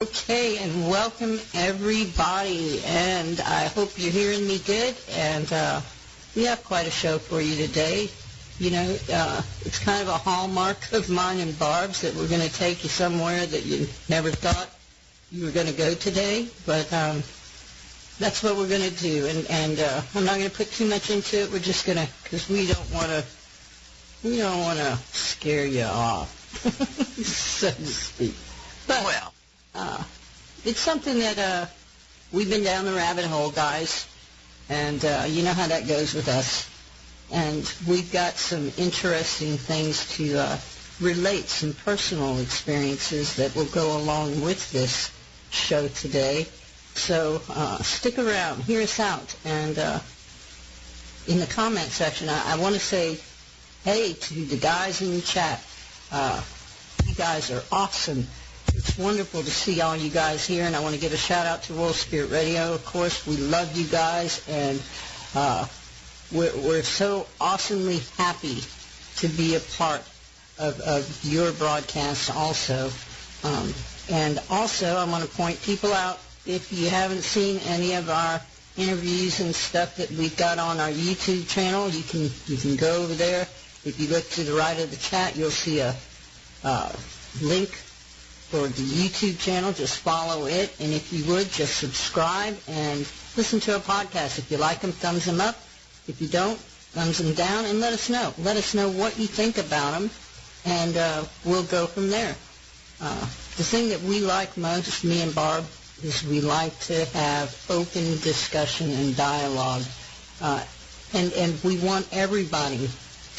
Okay, and welcome everybody, and I hope you're hearing me good, and we have quite a show for you today. You know, it's kind of a hallmark of mine and Barb's that we're going to take you somewhere that you never thought you were going to go today, but that's what we're going to do, and I'm not going to put too much into it. We're just going to, because we don't want to scare you off, so to speak. But, well, it's something that we've been down the rabbit hole, guys, and you know how that goes with us. And we've got some interesting things to relate, some personal experiences that will go along with this show today. So stick around, hear us out, and in the comment section, I want to say hey to the guys in the chat. You guys are awesome. It's wonderful to see all you guys here, and I want to give a shout-out to World Spirit Radio. Of course, we love you guys, and we're so awesomely happy to be a part of your broadcast also. And also, I want to point people out, if you haven't seen any of our interviews and stuff that we've got on our YouTube channel, you can go over there. If you look to the right of the chat, you'll see a link for the YouTube channel. Just follow it, and if you would, just subscribe and listen to our podcast. If you like them, thumbs them up. If you don't, thumbs them down, and let us know. Let us know what you think about them, and we'll go from there. The thing that we like most, me and Barb, is we like to have open discussion and dialogue, and we want everybody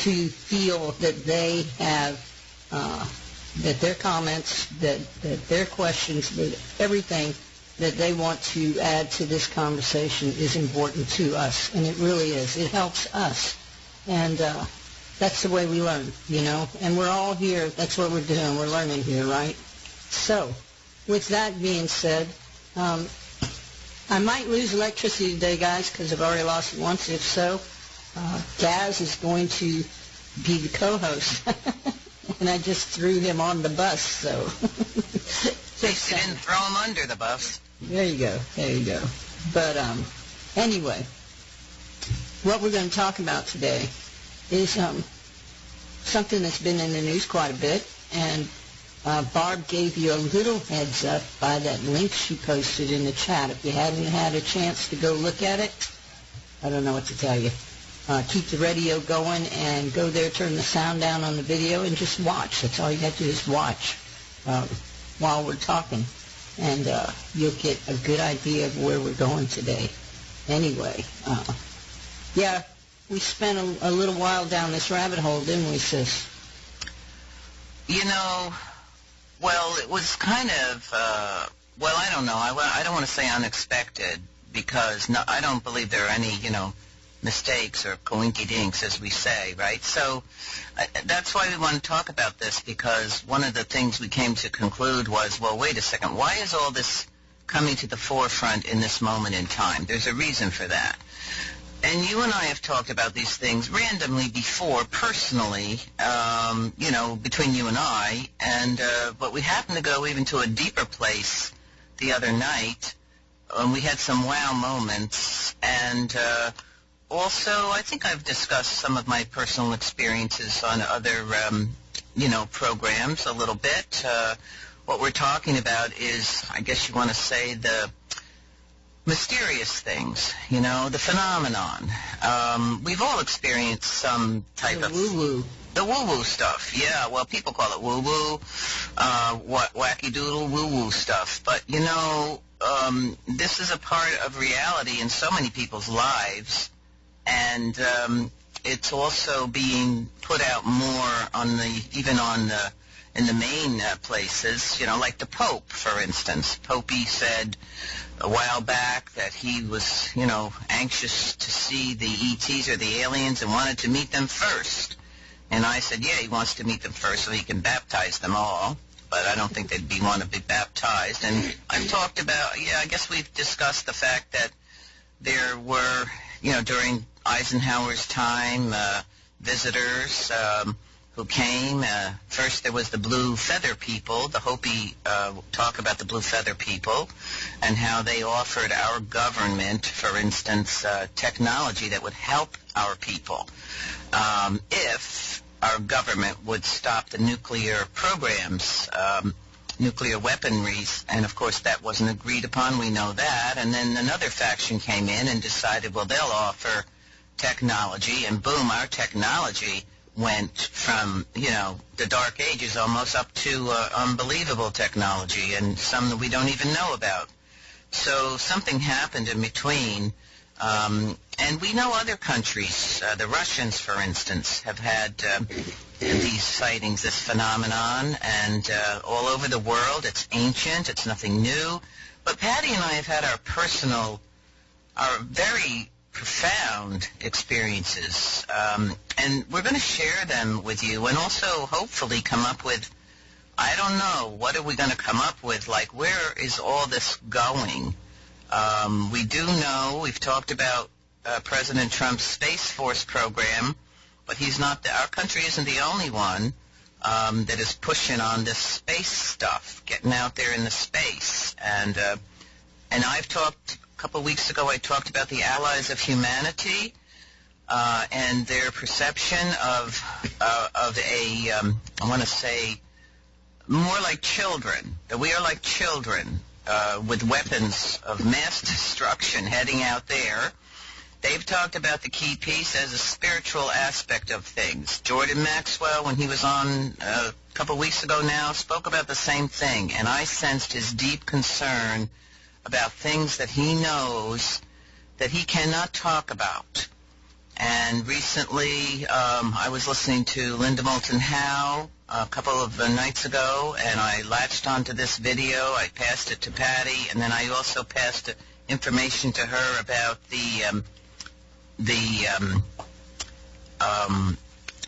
to feel that they have that their comments, that their questions, that everything that they want to add to this conversation is important to us, and it really is. It helps us, and that's the way we learn, you know, and we're all here. That's what we're doing. We're learning here, right? So, with that being said, I might lose electricity today, guys, because I've already lost it once. If so, Gaz is going to be the co-host. And I just threw him on the bus, so. You didn't throw him under the bus. There you go. There you go. But anyway, what we're going to talk about today is something that's been in the news quite a bit, and Barb gave you a little heads up by that link she posted in the chat. If you hadn't had a chance to go look at it, I don't know what to tell you. Keep the radio going and go there, turn the sound down on the video, and just watch. That's all you have to do is watch while we're talking, and you'll get a good idea of where we're going today. Anyway, yeah, we spent a little while down this rabbit hole, didn't we, sis? You know, well, it was kind of, well, I don't know. I don't want to say unexpected, because I don't believe there are any, mistakes or coinky-dinks, as we say, right? So that's why we want to talk about this, because one of the things we came to conclude was, well, wait a second, why is all this coming to the forefront in this moment in time? There's a reason for that. And you and I have talked about these things randomly before, personally, between you and I, but we happened to go even to a deeper place the other night, and we had some wow moments, and also, I think I've discussed some of my personal experiences on other, programs a little bit. What we're talking about is, I guess you want to say, the mysterious things, the phenomenon. We've all experienced some type of woo-woo. The woo-woo stuff, yeah. Well, people call it woo-woo, wacky-doodle woo-woo stuff. But, this is a part of reality in so many people's lives. And it's also being put out more in the main places, like the Pope, for instance. Popey said a while back that he was, anxious to see the ETs or the aliens and wanted to meet them first. And I said, yeah, he wants to meet them first so he can baptize them all. But I don't think they'd want to be baptized. And I've talked about, I guess we've discussed the fact that there were, during Eisenhower's time, visitors who came. First there was the Blue Feather People, the Hopi talk about the Blue Feather People and how they offered our government, for instance, technology that would help our people if our government would stop the nuclear programs, nuclear weaponries, and of course that wasn't agreed upon, we know that. And then another faction came in and decided, well, they'll offer technology, and boom, our technology went from, the dark ages almost up to unbelievable technology, and some that we don't even know about. So something happened in between, and we know other countries, the Russians, for instance, have had these sightings, this phenomenon, and all over the world. It's ancient, it's nothing new. But Patty and I have had our very profound experiences, and we're going to share them with you, and also hopefully come up with, I don't know, what are we going to come up with, like where is all this going? We do know, we've talked about President Trump's Space Force program, but he's not, our country isn't the only one that is pushing on this space stuff, getting out there in the space. And I've talked, a couple of weeks ago, I talked about the Allies of Humanity and their perception of I want to say, more like children, that we are like children with weapons of mass destruction heading out there. They've talked about the key piece as a spiritual aspect of things. Jordan Maxwell, when he was on a couple of weeks ago now, spoke about the same thing, and I sensed his deep concern about things that he knows that he cannot talk about. And recently, I was listening to Linda Moulton Howe a couple of nights ago, and I latched onto this video. I passed it to Patty, and then I also passed information to her about the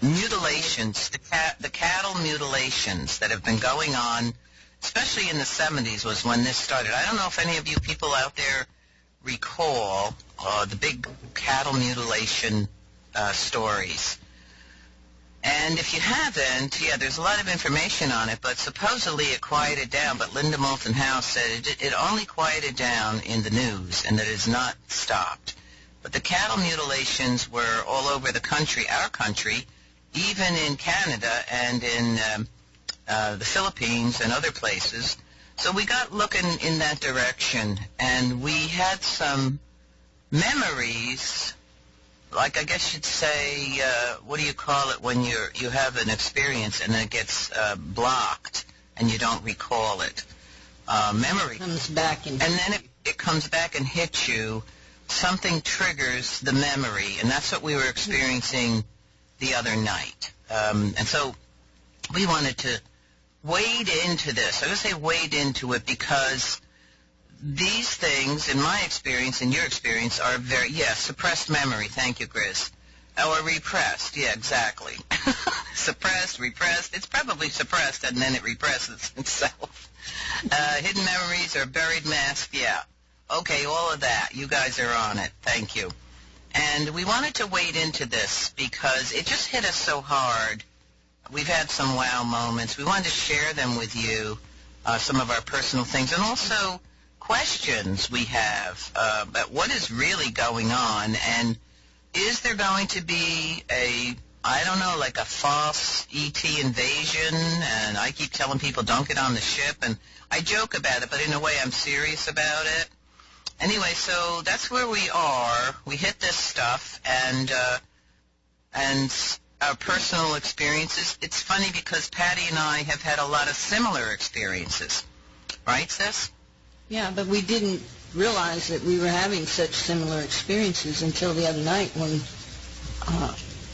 mutilations, the cattle mutilations that have been going on, especially in the 70s was when this started. I don't know if any of you people out there recall the big cattle mutilation stories. And if you haven't, there's a lot of information on it, but supposedly it quieted down. But Linda Moulton Howe said it only quieted down in the news and that it has not stopped. But the cattle mutilations were all over the country, our country, even in Canada and in the Philippines and other places. So we got looking in that direction, and we had some memories, like I guess you'd say, what do you call it when you have an experience and then it gets blocked and you don't recall it? Memory. Comes back and then it comes back and hits you. Something triggers the memory, and that's what we were experiencing the other night. And so we wanted to wade into this. I would say wade into it because these things, in my experience, in your experience, are very, suppressed memory. Thank you, Grizz. Or repressed. Yeah, exactly. Suppressed, repressed. It's probably suppressed, and then it represses itself. Hidden memories or buried masked. Yeah. Okay, all of that. You guys are on it. Thank you. And we wanted to wade into this because it just hit us so hard. We've had some wow moments. We wanted to share them with you, some of our personal things, and also questions we have about what is really going on, and is there going to be like a false ET invasion? And I keep telling people don't get on the ship, and I joke about it, but in a way I'm serious about it. Anyway, so that's where we are. We hit this stuff, and our personal experiences. It's funny because Patty and I have had a lot of similar experiences. Right, sis? Yeah, but we didn't realize that we were having such similar experiences until the other night when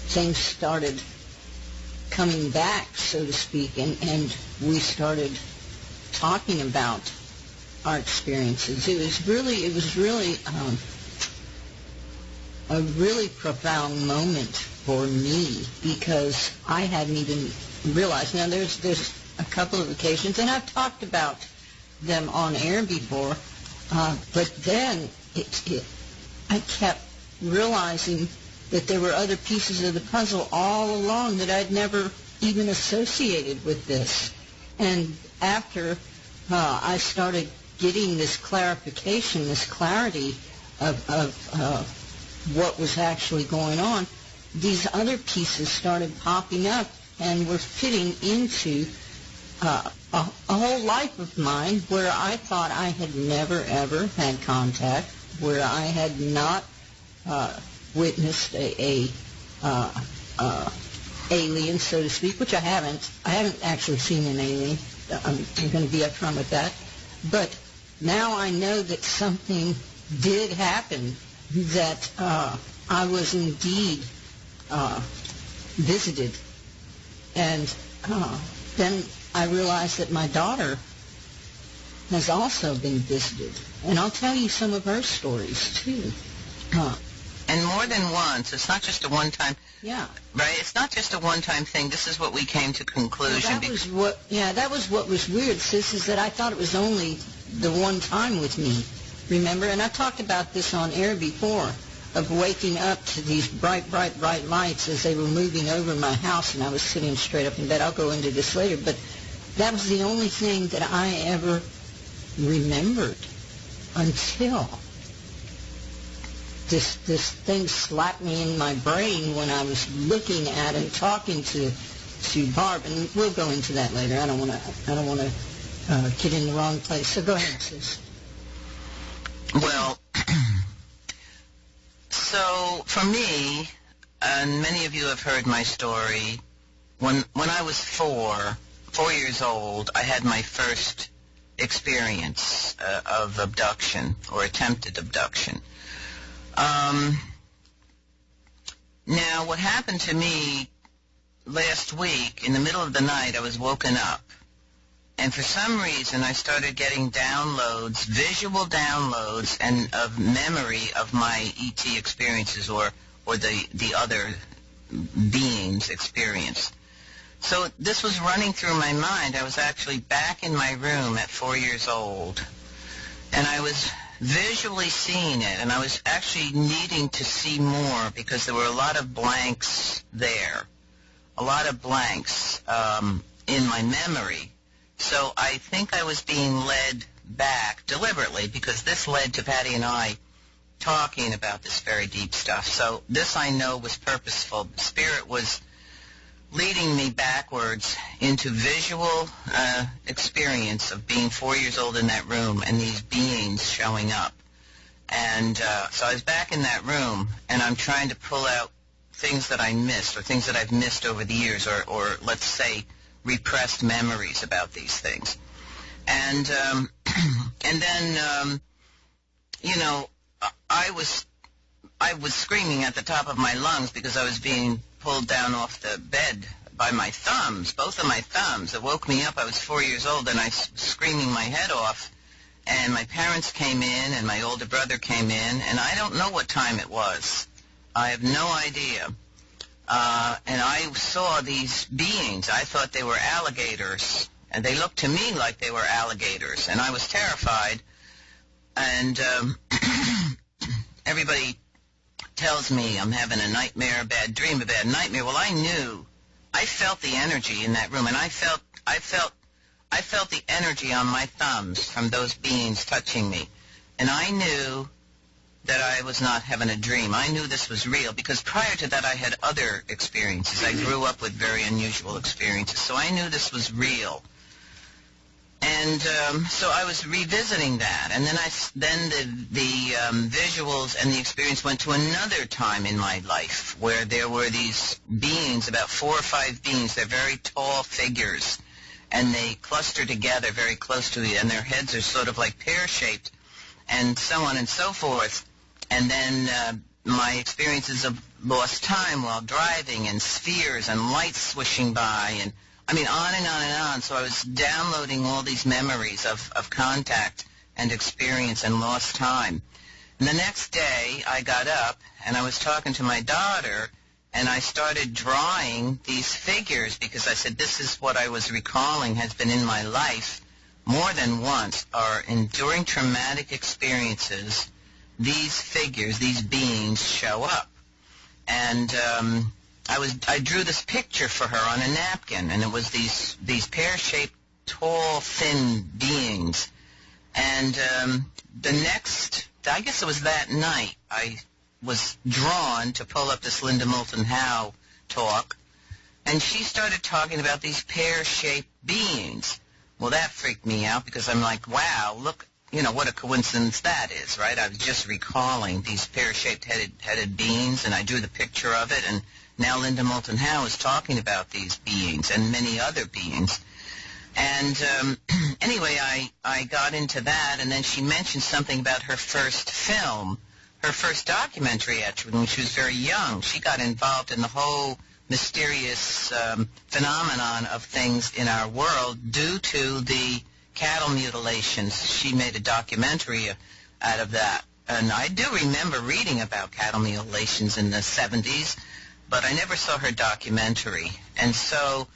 things started coming back, so to speak, and we started talking about our experiences. It was really a really profound moment for me because I hadn't even realized. Now, there's a couple of occasions, and I've talked about them on air before, but then I kept realizing that there were other pieces of the puzzle all along that I'd never even associated with this. And after I started getting this clarification, this clarity of what was actually going on, these other pieces started popping up and were fitting into a whole life of mine where I thought I had never, ever had contact, where I had not witnessed a alien, so to speak, which I haven't. I haven't actually seen an alien. I'm going to be upfront with that. But now I know that something did happen, that I was indeed visited. And then I realized that my daughter has also been visited. And I'll tell you some of her stories, too. And more than once. It's not just a one-time. Yeah. Right? It's not just a one-time thing. This is what we came to conclusion. Well, that was what was weird, sis, is that I thought it was only the one time with me. Remember? And I talked about this on air before, of waking up to these bright, bright, bright lights as they were moving over my house, and I was sitting straight up in bed. I'll go into this later, but that was the only thing that I ever remembered until this thing slapped me in my brain when I was looking at and talking to Barb, and we'll go into that later. I don't want to get in the wrong place. So go ahead, sis. Well, so for me, and many of you have heard my story, when I was 4 years old, I had my first experience of abduction or attempted abduction. Now, what happened to me last week, in the middle of the night, I was woken up. And for some reason, I started getting downloads, visual downloads, and of memory of my ET experiences or the other beings' experience. So this was running through my mind. I was actually back in my room at 4 years old, and I was visually seeing it, and I was actually needing to see more because there were a lot of blanks there, a lot of blanks in my memory. So I think I was being led back deliberately because this led to Patty and I talking about this very deep stuff. So this I know was purposeful. The Spirit was leading me backwards into visual experience of being 4 years old in that room and these beings showing up. And so I was back in that room, and I'm trying to pull out things that I missed or things that I've missed over the years or let's say, repressed memories about these things. And then, I was screaming at the top of my lungs because I was being pulled down off the bed by my thumbs, both of my thumbs. It woke me up. I was 4 years old, and I was screaming my head off. And my parents came in, and my older brother came in, and I don't know what time it was. I have no idea. And I saw these beings. I thought they were alligators, and they looked to me like they were alligators, and I was terrified. And everybody tells me I'm having a nightmare, a bad dream, a bad nightmare. Well, I felt the energy in that room, and I felt the energy on my thumbs from those beings touching me. And I knew that I was not having a dream. I knew this was real because prior to that I had other experiences. I grew up with very unusual experiences, so I knew this was real. And so I was revisiting that, and then the visuals and the experience went to another time in my life where there were these beings, about 4 or 5 beings. They're very tall figures, and they cluster together very close to each other, and their heads are sort of like pear-shaped, and so on and so forth. And then my experiences of lost time while driving, and spheres and lights swishing by, and I mean, on and on and on. So I was downloading all these memories of contact and experience and lost time. And the next day, I got up, and I was talking to my daughter, and I started drawing these figures because I said, this is what I was recalling has been in my life more than once, are enduring traumatic experiences. These figures, these beings show up. And I drew this picture for her on a napkin, and it was these pear-shaped, tall, thin beings. And the next, I guess it was that night, I was drawn to pull up this Linda Moulton Howe talk, and she started talking about these pear-shaped beings. Well, that freaked me out because I'm like, wow, look, what a coincidence that is, right? I was just recalling these pear-shaped headed beings, and I drew the picture of it, and now Linda Moulton Howe is talking about these beings and many other beings. And anyway, I got into that, and then she mentioned something about her first film, her first documentary, actually, when she was very young. She got involved in the whole mysterious phenomenon of things in our world due to the cattle mutilations. She made a documentary out of that. And I do remember reading about cattle mutilations in the 70s, but I never saw her documentary. And so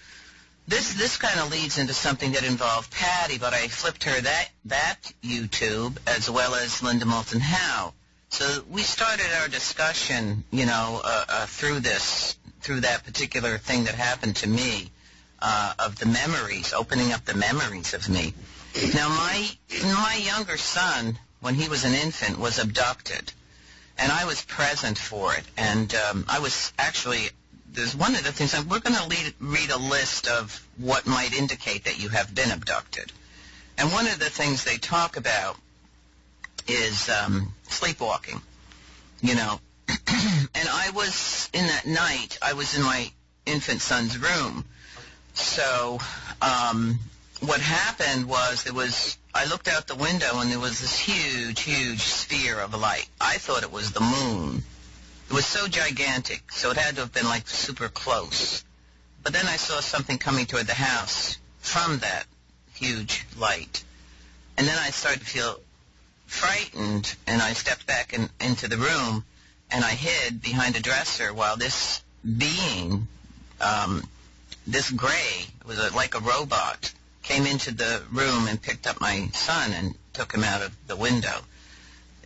this kind of leads into something that involved Patty, but I flipped her that YouTube as well as Linda Moulton Howe. So we started our discussion, through that particular thing that happened to me, of the memories, opening up the memories of me. Now, my younger son, when he was an infant, was abducted, and I was present for it. And I was actually, there's one of the things, we're going to read a list of what might indicate that you have been abducted. And one of the things they talk about is sleepwalking, And I was, in that night, I was in my infant son's room. So what happened was, I looked out the window and there was this huge, huge sphere of light. I thought it was the moon. It was so gigantic, so it had to have been like super close. But then I saw something coming toward the house from that huge light. And then I started to feel frightened, and I stepped back into the room, and I hid behind a dresser while this being, this gray, it was like a robot, came into the room and picked up my son and took him out of the window.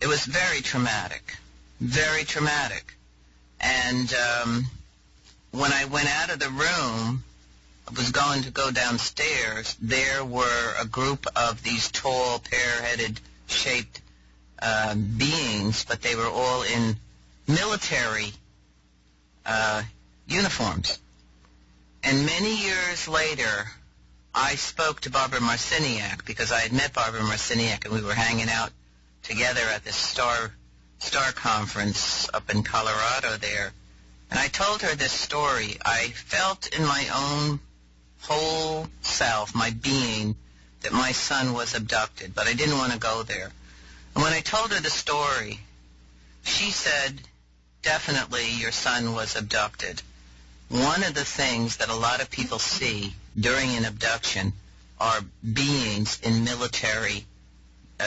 It was very traumatic, very traumatic. And when I went out of the room, I was going to go downstairs, there were a group of these tall, pear-headed shaped beings, but they were all in military uniforms. And many years later, I spoke to Barbara Marciniak because I had met Barbara Marciniak and we were hanging out together at this star conference up in Colorado there. And I told her this story. I felt in my own whole self, my being, that my son was abducted, but I didn't want to go there. And when I told her the story, she said, definitely your son was abducted. One of the things that a lot of people see during an abduction are beings in military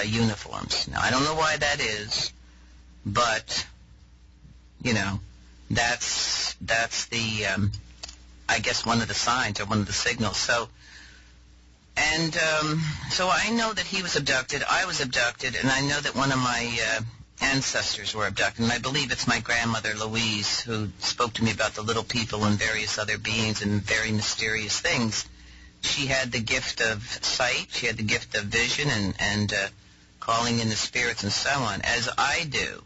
uniforms. Now, I don't know why that is, but, that's the, I guess, one of the signs or one of the signals. So I know that he was abducted, I was abducted, and I know that one of my ancestors were abducted, and I believe it's my grandmother Louise who spoke to me about the little people and various other beings and very mysterious things. She had the gift of sight, she had the gift of vision and calling in the spirits and so on, as I do.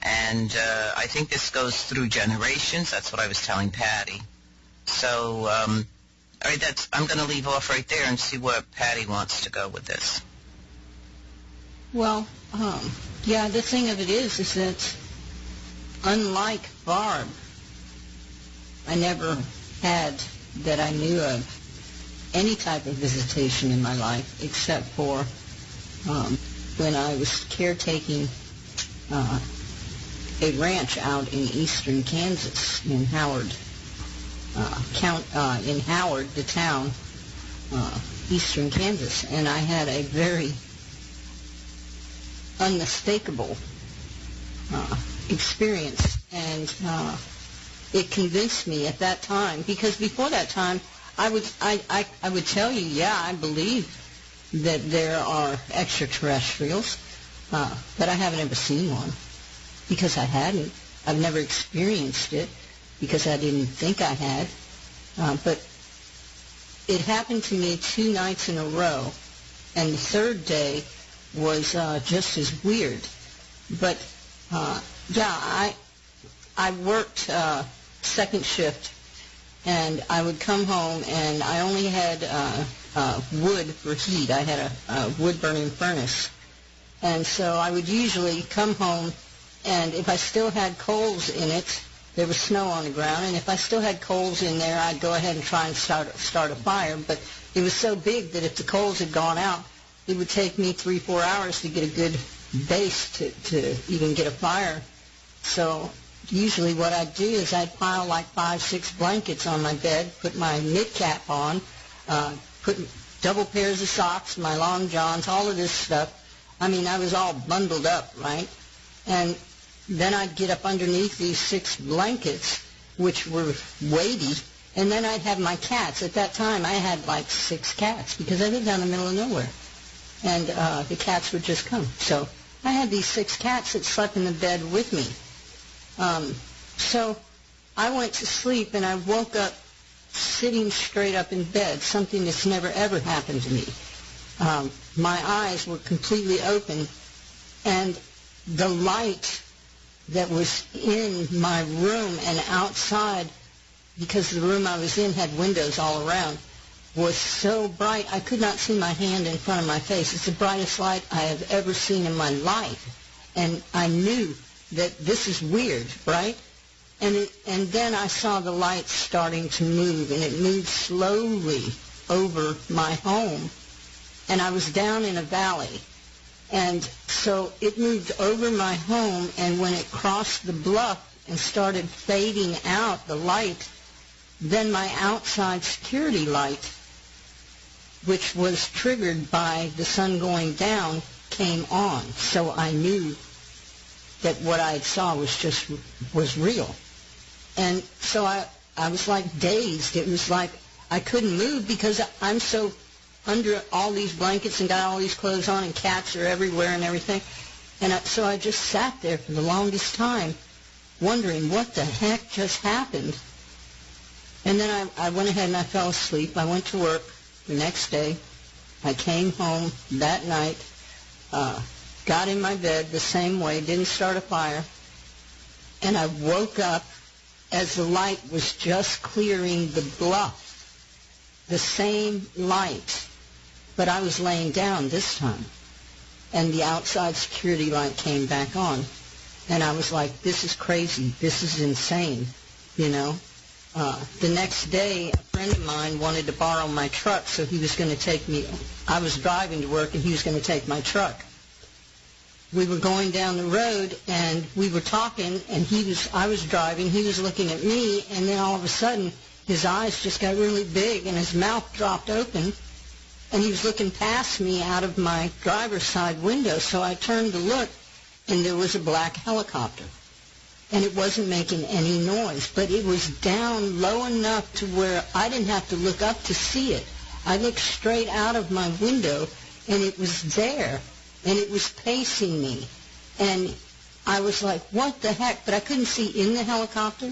And I think this goes through generations. That's what I was telling Patty. So, all right, I'm going to leave off right there and see where Patty wants to go with this. Well, yeah, the thing of it is that unlike Barb, I never had, that I knew of, any type of visitation in my life except for when I was caretaking a ranch out in eastern Kansas, in Howard, the town, eastern Kansas, and I had a very unmistakable experience, and it convinced me at that time, because before that time, I would tell you, yeah, I believe that there are extraterrestrials, but I haven't ever seen one, because I hadn't. I've never experienced it. because I didn't think I had. But it happened to me 2 nights in a row, and the third day was just as weird. But, yeah, I worked second shift, and I would come home, and I only had wood for heat. I had a wood-burning furnace. And so I would usually come home, and if I still had coals in it, there was snow on the ground, and if I still had coals in there, I'd go ahead and try and start a fire. But it was so big that if the coals had gone out, it would take me 3-4 hours to get a good base to even get a fire. So usually what I'd do is I'd pile like 5-6 blankets on my bed, put my knit cap on, put double pairs of socks, my long johns, all of this stuff. I mean, I was all bundled up, right? And then I'd get up underneath these 6 blankets, which were weighty, and then I'd have my cats. At that time, I had like 6 cats because I lived down in the middle of nowhere. And the cats would just come. So I had these 6 cats that slept in the bed with me. So I went to sleep, and I woke up sitting straight up in bed, something that's never, ever happened to me. My eyes were completely open, and the light that was in my room and outside, because the room I was in had windows all around, was so bright I could not see my hand in front of my face. It's the brightest light I have ever seen in my life. And I knew that this is weird, right? And then I saw the light starting to move, and it moved slowly over my home. And I was down in a valley. And so it moved over my home, and when it crossed the bluff and started fading out, the light, then my outside security light, which was triggered by the sun going down, came on. So I knew that what I saw was real. And so I was like dazed. It was like I couldn't move because I'm so under all these blankets and got all these clothes on, and cats are everywhere and everything. And so I just sat there for the longest time wondering what the heck just happened. And then I went ahead and I fell asleep. I went to work the next day. I came home that night, got in my bed the same way, didn't start a fire, and I woke up as the light was just clearing the bluff. The same light. But I was laying down this time, and the outside security light came back on, and I was like, this is crazy, this is insane, you know. The next day, a friend of mine wanted to borrow my truck, so he was going to take me. I was driving to work, and he was going to take my truck. We were going down the road, and we were talking, and I was driving, he was looking at me, and then all of a sudden, his eyes just got really big, and his mouth dropped open, and he was looking past me out of my driver's side window. So I turned to look, and there was a black helicopter. And it wasn't making any noise, but it was down low enough to where I didn't have to look up to see it. I looked straight out of my window, and it was there, and it was pacing me. And I was like, what the heck? But I couldn't see in the helicopter.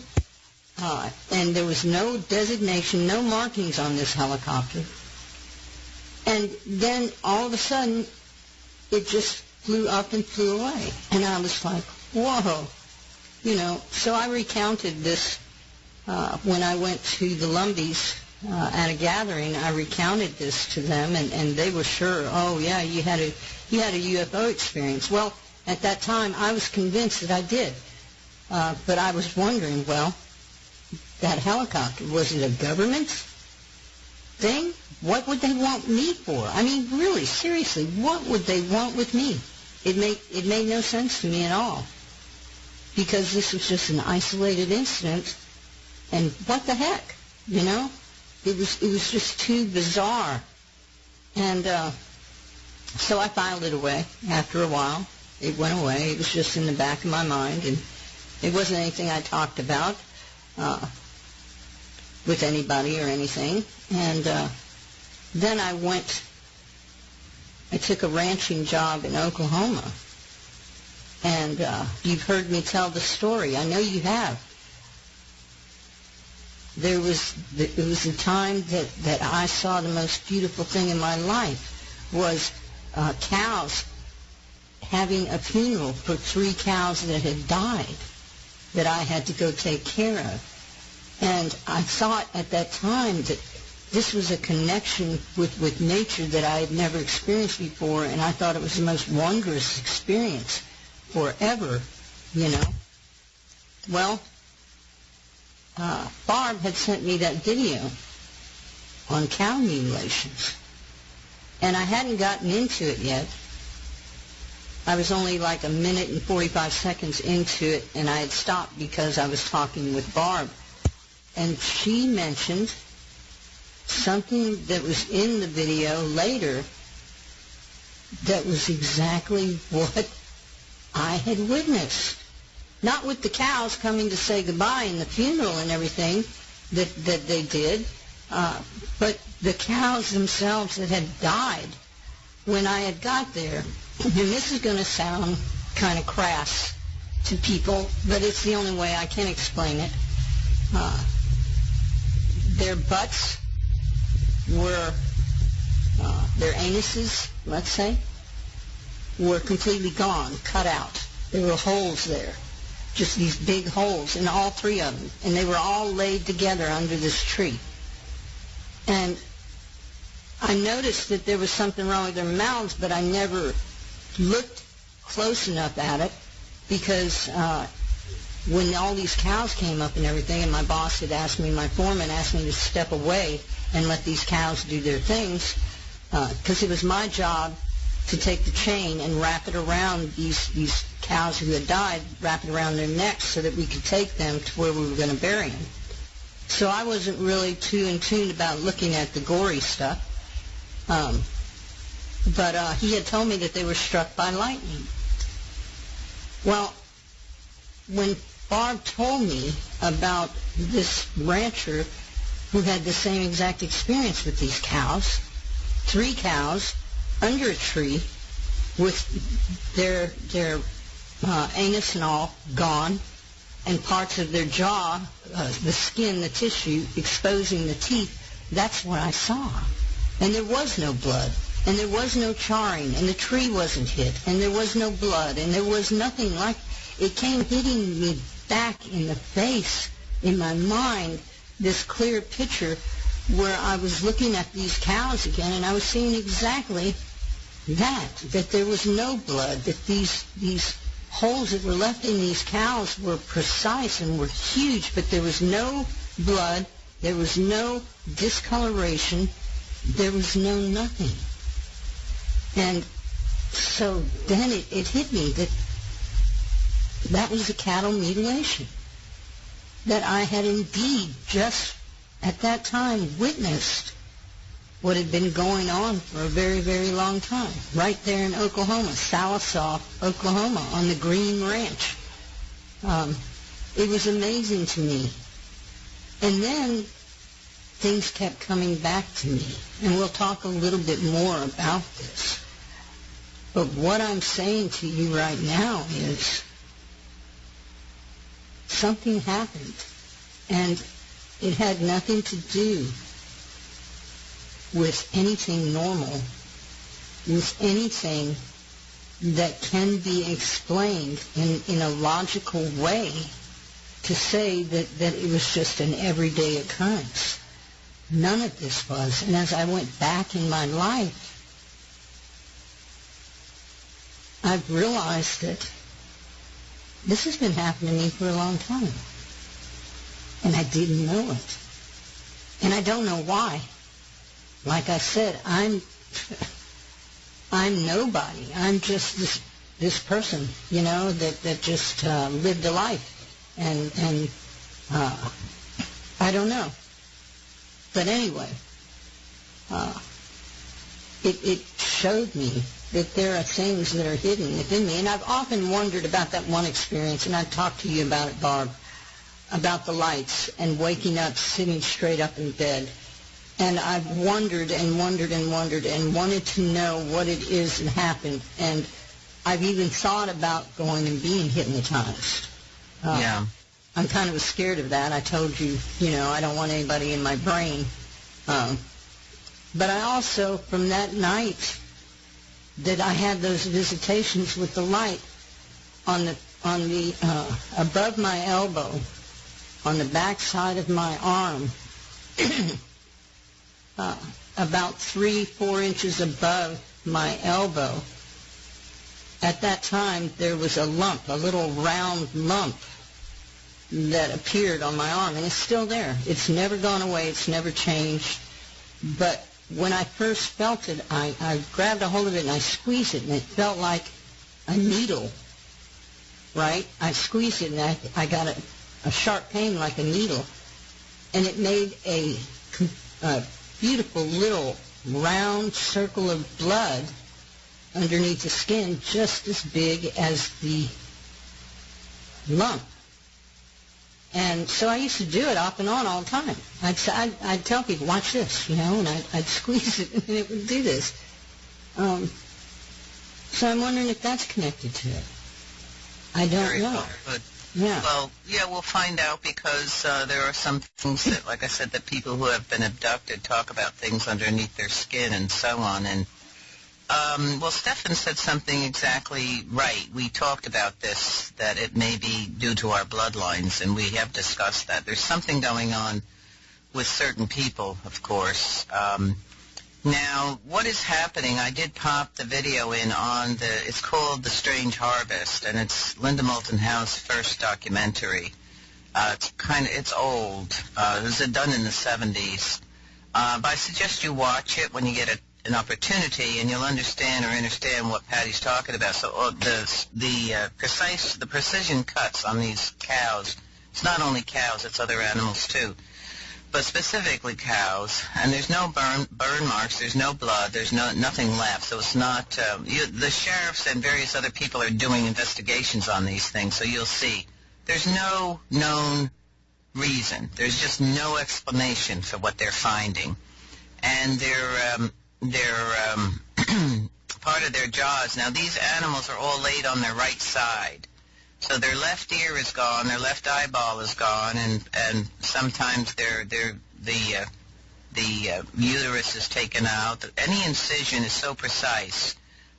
And there was no designation, no markings on this helicopter. And then all of a sudden, it just flew up and flew away. And I was like, whoa. You know, so I recounted this when I went to the Lumbies at a gathering. I recounted this to them, and they were sure, oh, yeah, you had a UFO experience. Well, at that time, I was convinced that I did. But I was wondering, well, that helicopter, was it a government thing? What would they want me for? I mean, really, seriously, what would they want with me? It made no sense to me at all, because this was just an isolated incident, and what the heck, you know? It was just too bizarre. And so I filed it away. After a while, it went away. It was just in the back of my mind, and it wasn't anything I talked about with anybody or anything. And then I took a ranching job in Oklahoma. And you've heard me tell the story. I know you have. it was a time that I saw the most beautiful thing in my life was cows having a funeral for 3 cows that had died that I had to go take care of. And I thought at that time that this was a connection with nature that I had never experienced before, and I thought it was the most wondrous experience forever, you know. Well, Barb had sent me that video on cow mutilations, and I hadn't gotten into it yet. I was only like a minute and 45 seconds into it, and I had stopped because I was talking with Barb. And she mentioned something that was in the video later that was exactly what I had witnessed. Not with the cows coming to say goodbye in the funeral and everything that they did, but the cows themselves that had died when I had got there. And this is going to sound kind of crass to people, but it's the only way I can explain it. Their butts were, their anuses, let's say, were completely gone, cut out. There were holes there, just these big holes in all 3 of them, and they were all laid together under this tree. And I noticed that there was something wrong with their mouths, but I never looked close enough at it because when all these cows came up and everything, and my boss had asked me, my foreman asked me to step away and let these cows do their things, because it was my job to take the chain and wrap it around these cows who had died, wrap it around their necks so that we could take them to where we were going to bury them. So I wasn't really too in tune about looking at the gory stuff. But he had told me that they were struck by lightning. Well, when Barb told me about this rancher who had the same exact experience with these cows, 3 cows under a tree with their anus and all gone, and parts of their jaw, the skin, the tissue, exposing the teeth, that's what I saw. And there was no blood, and there was no charring, and the tree wasn't hit, and there was no blood, and there was nothing like it. Came hitting me back in the face, in my mind, this clear picture where I was looking at these cows again, and I was seeing exactly that there was no blood, that these holes that were left in these cows were precise and were huge, but there was no blood, there was no discoloration, there was no nothing. And so then it hit me that was a cattle mutilation, that I had indeed just at that time witnessed what had been going on for a very, very long time, right there in Oklahoma, Salisaw, Oklahoma, on the Green Ranch. It was amazing to me. And then things kept coming back to me, and we'll talk a little bit more about this. But what I'm saying to you right now is something happened, and it had nothing to do with anything normal, with anything that can be explained in a logical way to say that it was just an everyday occurrence. None of this was. And as I went back in my life, I've realized that this has been happening to me for a long time. And I didn't know it. And I don't know why. Like I said, I'm nobody. I'm just this person, you know, that just lived a life. And I don't know. But anyway, it showed me that there are things that are hidden within me. And I've often wondered about that one experience, and I've talked to you about it, Barb, about the lights and waking up, sitting straight up in bed. And I've wondered and wondered and wondered and wanted to know what it is that happened. And I've even thought about going and being hypnotized. Yeah. I'm kind of scared of that. I told you, I don't want anybody in my brain. But I also, from that night that I had those visitations with the light on the above my elbow, on the back side of my arm, about 3-4 inches above my elbow. At that time, there was a lump, a little round lump that appeared on my arm, and it's still there. It's never gone away. It's never changed. But when I first felt it, I grabbed a hold of it and I squeezed it, and it felt like a needle, right? I squeezed it, and I got a sharp pain like a needle, and it made a beautiful little round circle of blood underneath the skin, just as big as the lump. And so I used to do it off and on all the time. I'd tell people, watch this, and I'd squeeze it, and it would do this. So I'm wondering if that's connected to it. I don't know. Good. Yeah. Well, yeah, we'll find out, because there are some things that, like I said, that people who have been abducted talk about things underneath their skin and so on. And well, Stefan said something exactly right. We talked about this, that it may be due to our bloodlines, and we have discussed that. There's something going on with certain people, of course. Now, what is happening, I did pop the video in on it's called The Strange Harvest, and it's Linda Moulton Howe's first documentary. It's old. It was done in the 70s. But I suggest you watch it when you get an opportunity, and you'll understand what Patty's talking about. So the precision cuts on these cows, it's not only cows, it's other animals too, but specifically cows, and there's no burn marks, there's no blood, there's nothing left. So it's not, the sheriffs and various other people are doing investigations on these things, so you'll see. There's no known reason. There's just no explanation for what they're finding. And they're part of their jaws. Now, these animals are all laid on their right side. So their left ear is gone, their left eyeball is gone, and sometimes the uterus is taken out. Any incision is so precise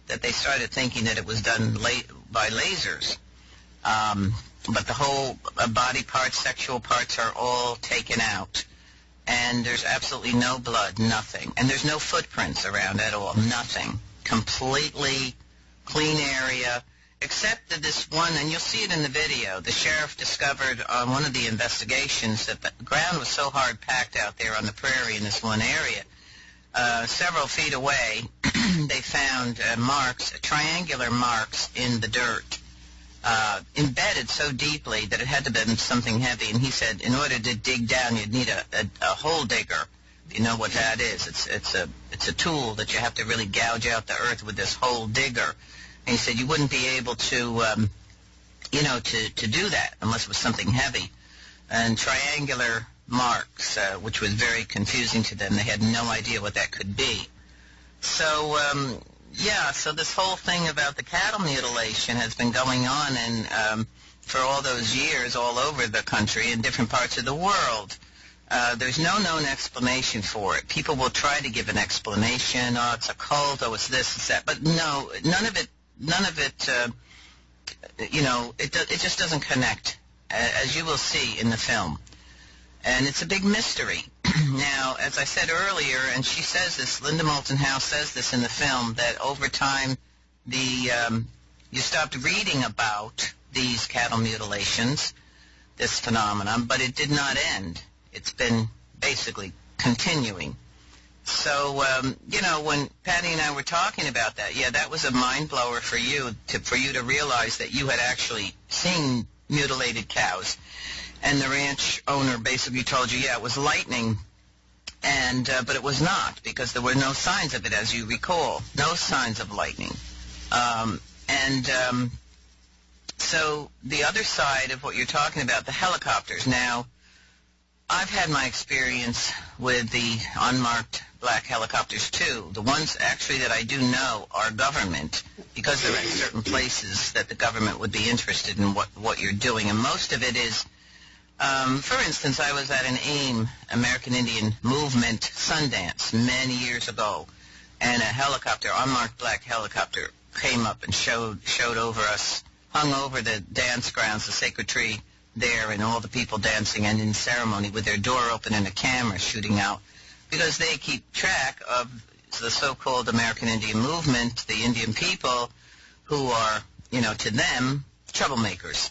that they started thinking that it was done by lasers. But the whole body parts, sexual parts are all taken out. And there's absolutely no blood, nothing. And there's no footprints around at all, nothing. Completely clean area, except that this one, and you'll see it in the video, the sheriff discovered on one of the investigations that the ground was so hard packed out there on the prairie in this one area. Several feet away, they found triangular marks in the dirt. Embedded so deeply that it had to have been something heavy. And he said, in order to dig down, you'd need a hole digger. If you know what that is, it's a tool that you have to really gouge out the earth with this hole digger. And he said you wouldn't be able to, to do that unless it was something heavy. And triangular marks, which was very confusing to them. They had no idea what that could be. So, so this whole thing about the cattle mutilation has been going on and for all those years all over the country in different parts of the world. There's no known explanation for it. People will try to give an explanation. Oh, it's a cult. Oh, it's this, it's that. But no, none of it. It just doesn't connect, as you will see in the film. And it's a big mystery. Now, as I said earlier, and she says this, Linda Moulton Howe says this in the film, that over time you stopped reading about these cattle mutilations, this phenomenon, but it did not end. It's been basically continuing. So, when Patty and I were talking about that, that was a mind blower for you to realize that you had actually seen mutilated cows. And the ranch owner basically told you, it was lightning, but it was not, because there were no signs of it, as you recall, no signs of lightning. So the other side of what you're talking about, the helicopters. Now, I've had my experience with the unmarked black helicopters, too. The ones, actually, that I do know are government, because they're at certain places that the government would be interested in what you're doing. And most of it is For instance, I was at an AIM, American Indian Movement Sundance, many years ago, and a helicopter, unmarked black helicopter, came up and showed over us, hung over the dance grounds, the sacred tree there, and all the people dancing and in ceremony with their door open and a camera shooting out, because they keep track of the so-called American Indian Movement, the Indian people, who are, to them, troublemakers.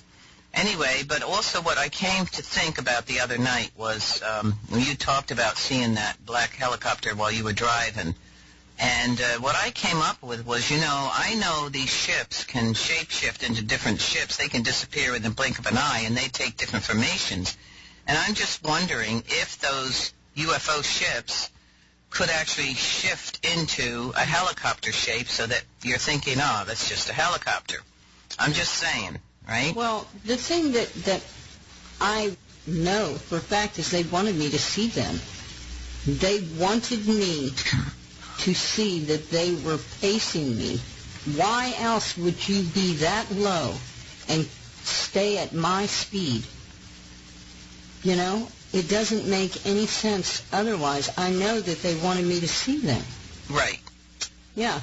Anyway, but also what I came to think about the other night was when you talked about seeing that black helicopter while you were driving. And what I came up with was, I know these ships can shapeshift into different ships. They can disappear in the blink of an eye, and they take different formations. And I'm just wondering if those UFO ships could actually shift into a helicopter shape so that you're thinking, oh, that's just a helicopter. I'm just saying. Right? Well, the thing that I know for a fact is they wanted me to see them. They wanted me to see that they were pacing me. Why else would you be that low and stay at my speed? It doesn't make any sense otherwise. I know that they wanted me to see them. Right. Yeah.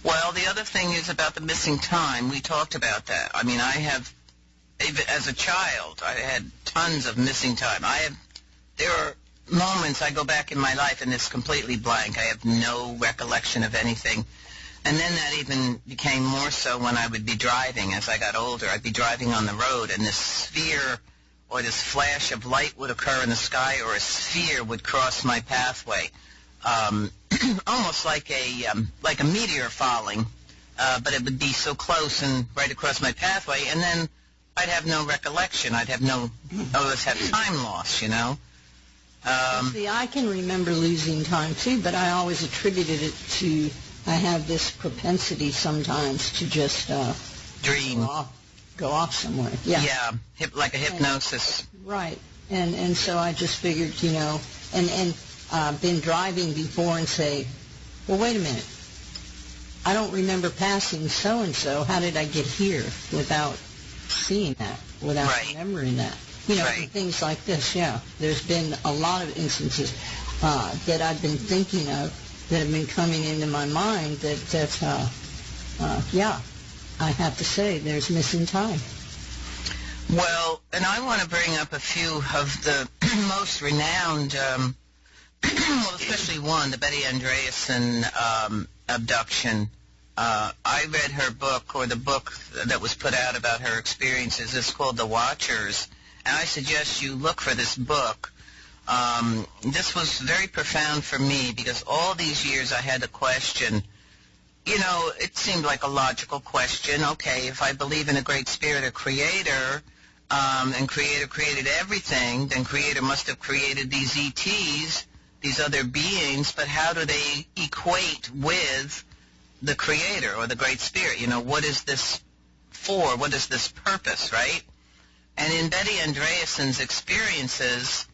Well, the other thing is about the missing time. We talked about that. I mean, as a child, I had tons of missing time. There are moments I go back in my life and it's completely blank. I have no recollection of anything. And then that even became more so when I would be driving. As I got older, I'd be driving on the road and this sphere or this flash of light would occur in the sky, or a sphere would cross my pathway. Almost like a meteor falling, but it would be so close and right across my pathway, and then I'd have no recollection. I'd always have time loss, See, I can remember losing time too, but I always attributed it to I have this propensity sometimes to just dream, go off somewhere. Yeah. Yeah, like a hypnosis. Right, and so I just figured, and been driving before and say, well, wait a minute. I don't remember passing so-and-so. How did I get here without seeing that, without remembering that? Things like this, yeah. There's been a lot of instances that I've been thinking of that have been coming into my mind I have to say there's missing time. Well, and I want to bring up a few of the most renowned well, especially one, the Betty Andreasson abduction. I read her book, or the book that was put out about her experiences. It's called The Watchers, and I suggest you look for this book. This was very profound for me because all these years I had the question, it seemed like a logical question. Okay, if I believe in a great spirit or creator, and creator created everything, then creator must have created these ETs, these other beings, but how do they equate with the creator or the great spirit? What is this for? What is this purpose, right? And in Betty Andreasson's experiences,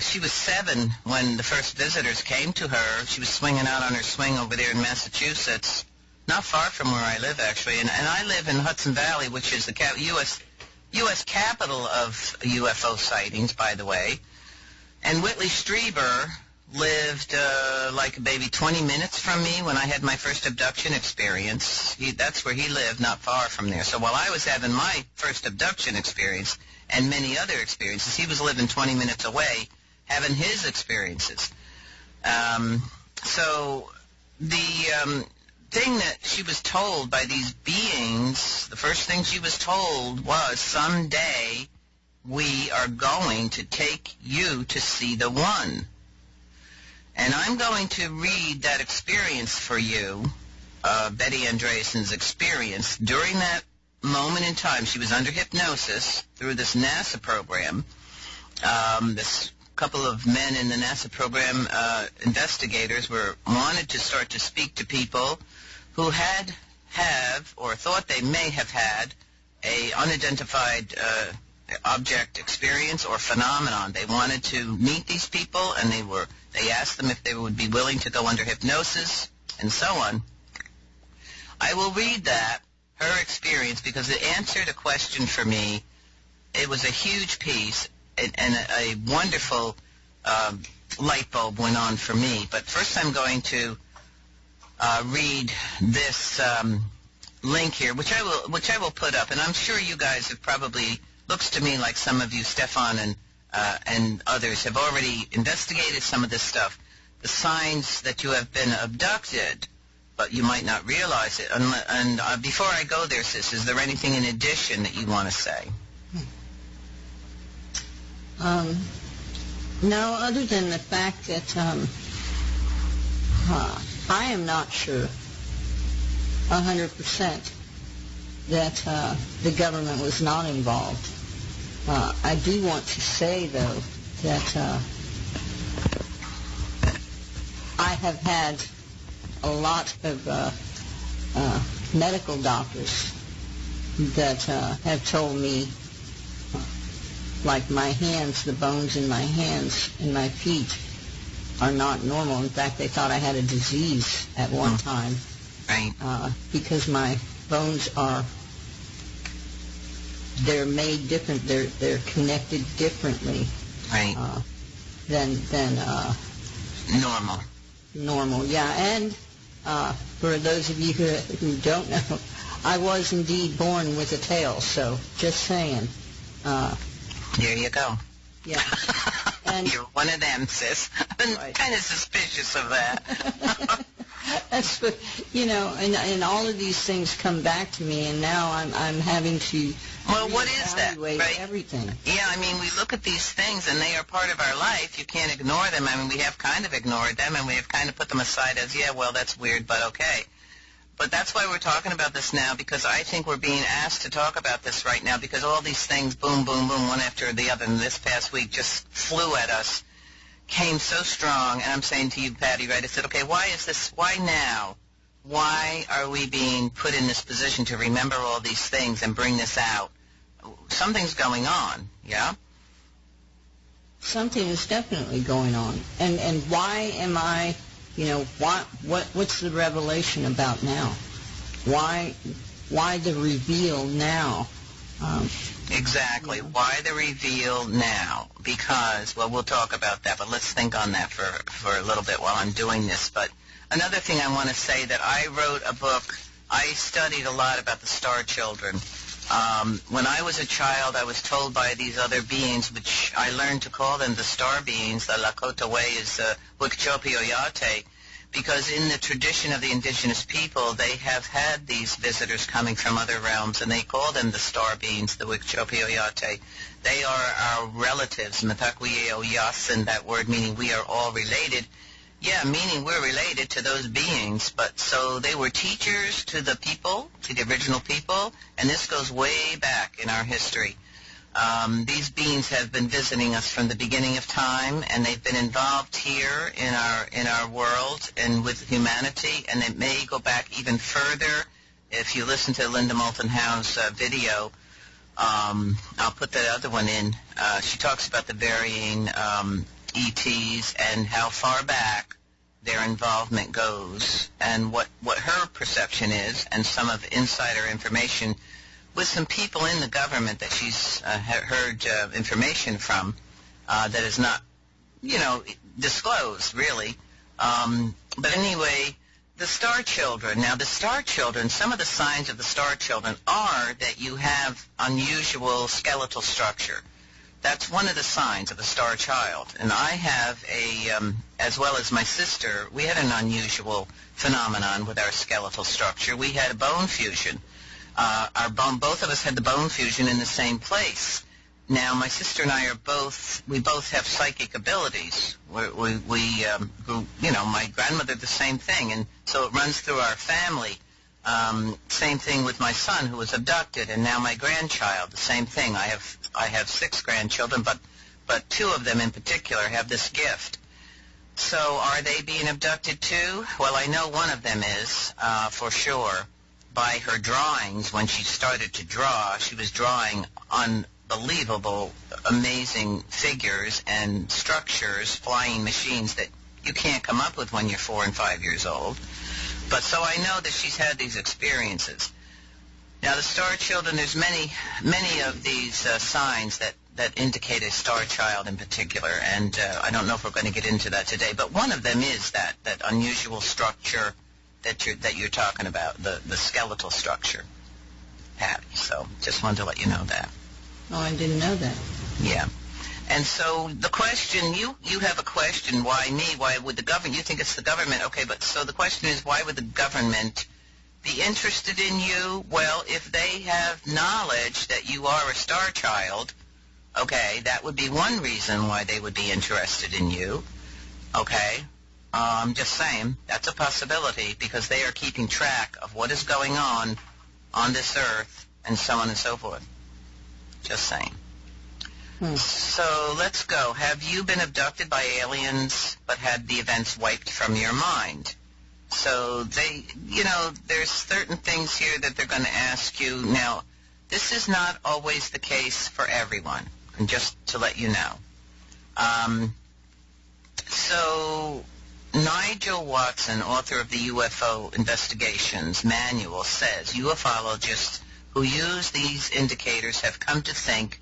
she was 7 when the first visitors came to her. She was swinging out on her swing over there in Massachusetts, not far from where I live, actually. And I live in Hudson Valley, which is the U.S. capital of UFO sightings, by the way. And Whitley Strieber lived like maybe 20 minutes from me when I had my first abduction experience. That's where he lived, not far from there. So while I was having my first abduction experience and many other experiences, he was living 20 minutes away having his experiences. So the thing that she was told by these beings, the first thing she was told was, someday we are going to take you to see the one. And I'm going to read that experience for you, Betty Andreasson's experience. During that moment in time, she was under hypnosis through this NASA program. This couple of men in the NASA program, investigators, wanted to start to speak to people who have or thought they may have had a unidentified object experience or phenomenon. They wanted to meet these people, and they asked them if they would be willing to go under hypnosis and so on. I will read that, her experience, because it answered a question for me it was a huge piece, and a wonderful light bulb went on for me. But first I'm going to read this link here, which I will put up, and I'm sure you guys have probably, looks to me like some of you, Stefan and others, have already investigated some of this stuff. The signs that you have been abducted, but you might not realize it. And before I go there, sis, is there anything in addition that you want to say? No, other than the fact that I am not sure 100% that the government was not involved. I do want to say, though, that I have had a lot of medical doctors that have told me, like my hands, the bones in my hands and my feet are not normal. In fact, they thought I had a disease at one time. Right. Because my bones they're made different. They're connected differently. Right. Than normal. Normal, yeah. And for those of you who don't know, I was indeed born with a tail. So just saying. There you go. Yeah. And you're one of them, sis. I'm right. kind of suspicious of that. That's what, and all of these things come back to me, and now I'm having to what is that? Right? Everything. Yeah, I mean, we look at these things, and they are part of our life. You can't ignore them. I mean, we have kind of ignored them, and we have kind of put them aside as, yeah, well, that's weird, but okay. But that's why we're talking about this now, because I think we're being asked to talk about this right now, because all these things, boom, boom, boom, one after the other, and this past week just flew at us, came so strong. And I'm saying to you, Patty, right, I said, okay, why is this, why now? Why are we being put in this position to remember all these things and bring this out? Something's going on, yeah? Something is definitely going on. And why am I... what's the revelation about now? Why the reveal now? Exactly. Why the reveal now? Because, well, we'll talk about that, but let's think on that for a little bit while I'm doing this. But another thing I want to say, that I wrote a book. I studied a lot about the star children. When I was a child, I was told by these other beings, which I learned to call them the star beings, the Lakota way is Wikchopioyate, because in the tradition of the indigenous people, they have had these visitors coming from other realms, and they call them the star beings, the Wikchopioyate. They are our relatives, Matakwiyeo Yasin, that word meaning we are all related. Yeah, meaning we're related to those beings, but so they were teachers to the people, to the original people, and this goes way back in our history. These beings have been visiting us from the beginning of time, and they've been involved here in our world and with humanity, and it may go back even further. If you listen to Linda Moulton Howe's video, I'll put that other one in. She talks about the varying ETs and how far back their involvement goes, and what her perception is, and some of the insider information with some people in the government that she's heard information from that is not, disclosed, really. But anyway, the star children. Now, the star children, some of the signs of the star children are that you have unusual skeletal structure. That's one of the signs of a star child. And I have as well as my sister, we had an unusual phenomenon with our skeletal structure. We had a bone fusion. Both of us had the bone fusion in the same place. Now, my sister and I we both have psychic abilities. We grew, my grandmother, the same thing, and so it runs through our family. Same thing with my son who was abducted, and now my grandchild, the same thing. I have 6 grandchildren, but 2 of them in particular have this gift. So are they being abducted too? Well, I know one of them is, for sure. By her drawings, when she started to draw, she was drawing unbelievable, amazing figures and structures, flying machines that you can't come up with when you're 4 and 5 years old. But so I know that she's had these experiences. Now, the star children, there's many of these signs that indicate a star child in particular, and I don't know if we're going to get into that today, but one of them is that unusual structure that you're talking about, the skeletal structure, Patty. So just wanted to let you know that. Oh, I didn't know that. Yeah. And so the question, you have a question, why me? Why would the government, you think it's the government, okay, but so the question is, why would the government be interested in you? Well, if they have knowledge that you are a star child, okay, that would be one reason why they would be interested in you, okay? I'm just saying, that's a possibility, because they are keeping track of what is going on this earth, and so on and so forth. Just saying. So let's go. Have you been abducted by aliens but had the events wiped from your mind? So they, there's certain things here that they're going to ask you. Now, this is not always the case for everyone, and just to let you know. So Nigel Watson, author of the UFO Investigations Manual, says ufologists who use these indicators have come to think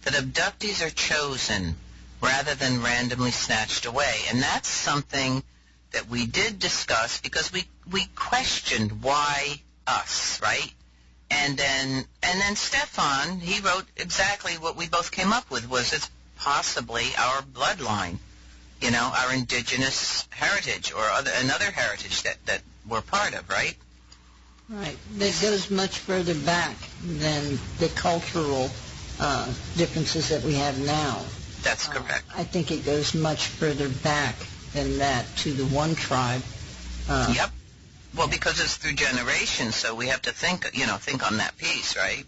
that abductees are chosen rather than randomly snatched away. And that's something that we did discuss because we questioned why us, right? And then Stefan, he wrote exactly what we both came up with, was it's possibly our bloodline, our indigenous heritage or another heritage that we're part of, right? Right. That goes much further back than the cultural differences that we have now. That's correct. I think it goes much further back than that to the one tribe. Yep. Well, because it's through generations, so we have to think on that piece, right?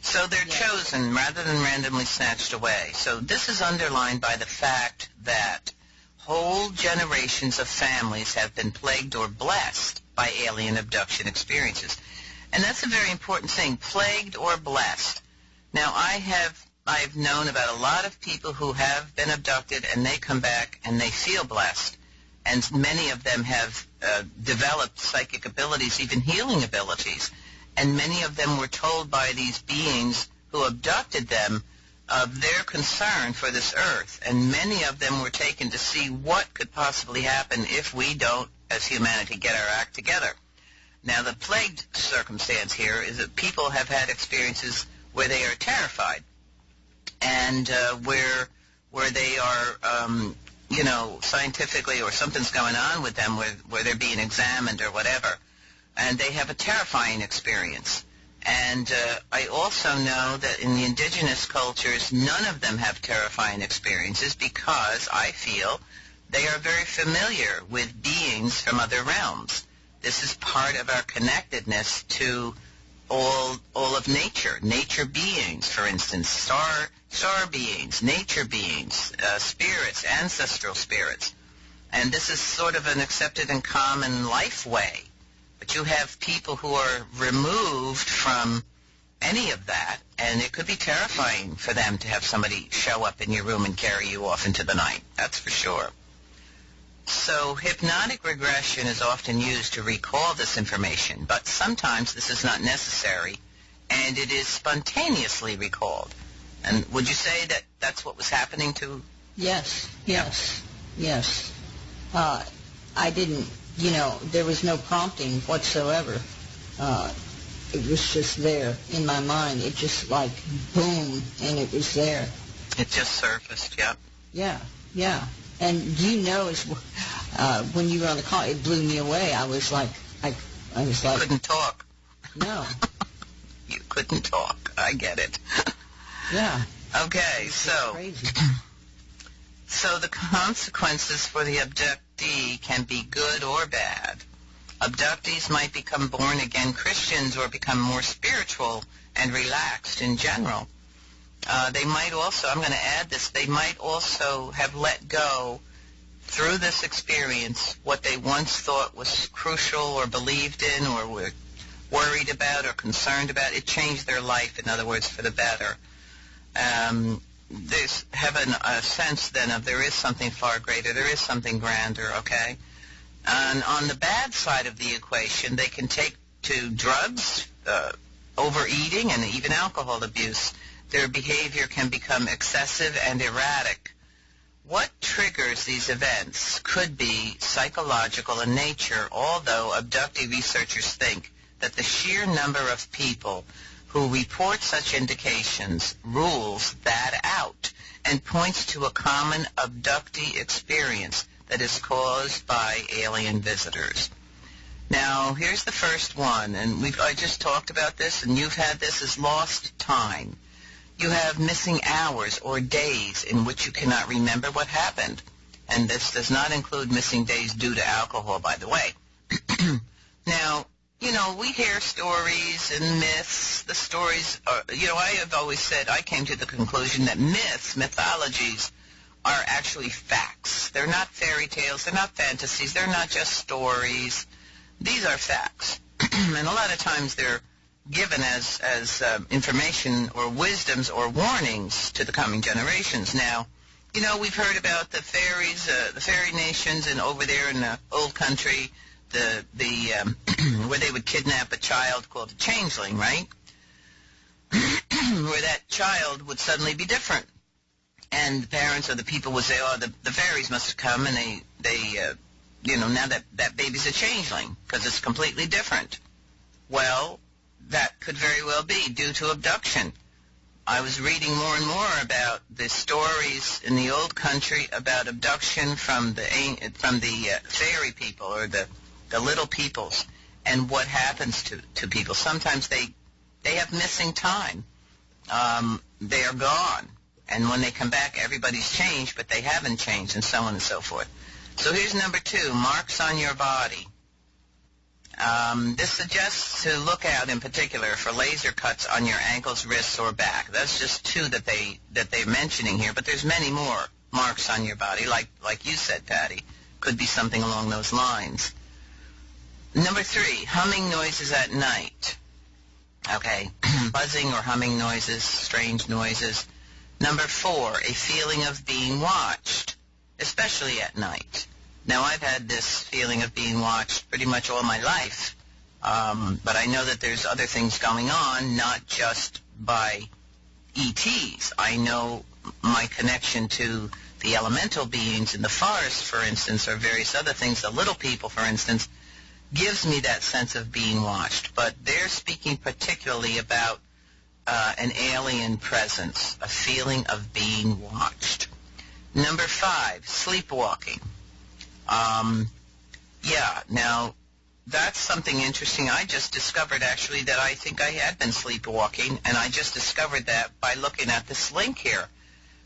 So they're chosen rather than randomly snatched away. So this is underlined by the fact that whole generations of families have been plagued or blessed by alien abduction experiences. And that's a very important thing, plagued or blessed. Now, I've known about a lot of people who have been abducted and they come back and they feel blessed. And many of them have developed psychic abilities, even healing abilities. And many of them were told by these beings who abducted them of their concern for this earth. And many of them were taken to see what could possibly happen if we don't, as humanity, get our act together. Now, the plagued circumstance here is that people have had experiences where they are terrified and where they are, scientifically, or something's going on with them where they're being examined or whatever, and they have a terrifying experience. And I also know that in the indigenous cultures, none of them have terrifying experiences because I feel they are very familiar with beings from other realms. This is part of our connectedness to all of nature beings, for instance, star beings, nature beings, spirits, ancestral spirits. And this is sort of an accepted and common life way. But you have people who are removed from any of that, and it could be terrifying for them to have somebody show up in your room and carry you off into the night. That's for sure. So hypnotic regression is often used to recall this information, but sometimes this is not necessary, and it is spontaneously recalled. And would you say that that's what was happening to? Yes. I didn't, there was no prompting whatsoever. It was just there in my mind. It just like boom, and it was there. It just surfaced, yep. Yeah. And when you were on the call, it blew me away. I was like, couldn't talk. No. You couldn't talk. I get it. Yeah. Okay, so crazy. So the consequences for the abductee can be good or bad. Abductees might become born-again Christians or become more spiritual and relaxed in general. They might also, I'm going to add this, they might also have let go through this experience what they once thought was crucial or believed in or were worried about or concerned about. It changed their life, in other words, for the better. They have a sense then of there is something far greater, there is something grander, okay? And on the bad side of the equation, they can take to drugs, overeating, and even alcohol abuse. Their behavior can become excessive and erratic. What triggers these events could be psychological in nature, although abductee researchers think that the sheer number of people who report such indications rules that out and points to a common abductee experience that is caused by alien visitors. Now, here's the first one, and I just talked about this, and you've had this, is lost time. You have missing hours or days in which you cannot remember what happened. And this does not include missing days due to alcohol, by the way. Now, we hear stories and myths. The stories are, I have always said, I came to the conclusion that mythologies, are actually facts. They're not fairy tales. They're not fantasies. They're not just stories. These are facts. And a lot of times they're given as information or wisdoms or warnings to the coming generations. Now, we've heard about the fairies, the fairy nations, and over there in the old country, where they would kidnap a child called a changeling, right? Where that child would suddenly be different. And the parents or the people would say, oh, the fairies must have come, and they now that baby's a changeling because it's completely different. Well, that could very well be due to abduction. I was reading more and more about the stories in the old country about abduction from the fairy people or the little peoples, and what happens to people. Sometimes they have missing time. They are gone. And when they come back, everybody's changed, but they haven't changed, and so on and so forth. So here's number 2, marks on your body. This suggests to look out in particular for laser cuts on your ankles, wrists, or back. That's just 2 that they're mentioning here, but there's many more marks on your body, like you said, Patty. Could be something along those lines. Number 3, humming noises at night. Okay, buzzing or humming noises, strange noises. Number 4, a feeling of being watched, especially at night. Now, I've had this feeling of being watched pretty much all my life, but I know that there's other things going on, not just by ETs. I know my connection to the elemental beings in the forest, for instance, or various other things, the little people, for instance, gives me that sense of being watched. But they're speaking particularly about an alien presence, a feeling of being watched. Number 5, sleepwalking. Now, that's something interesting. I just discovered, actually, that I think I had been sleepwalking, and I just discovered that by looking at this link here.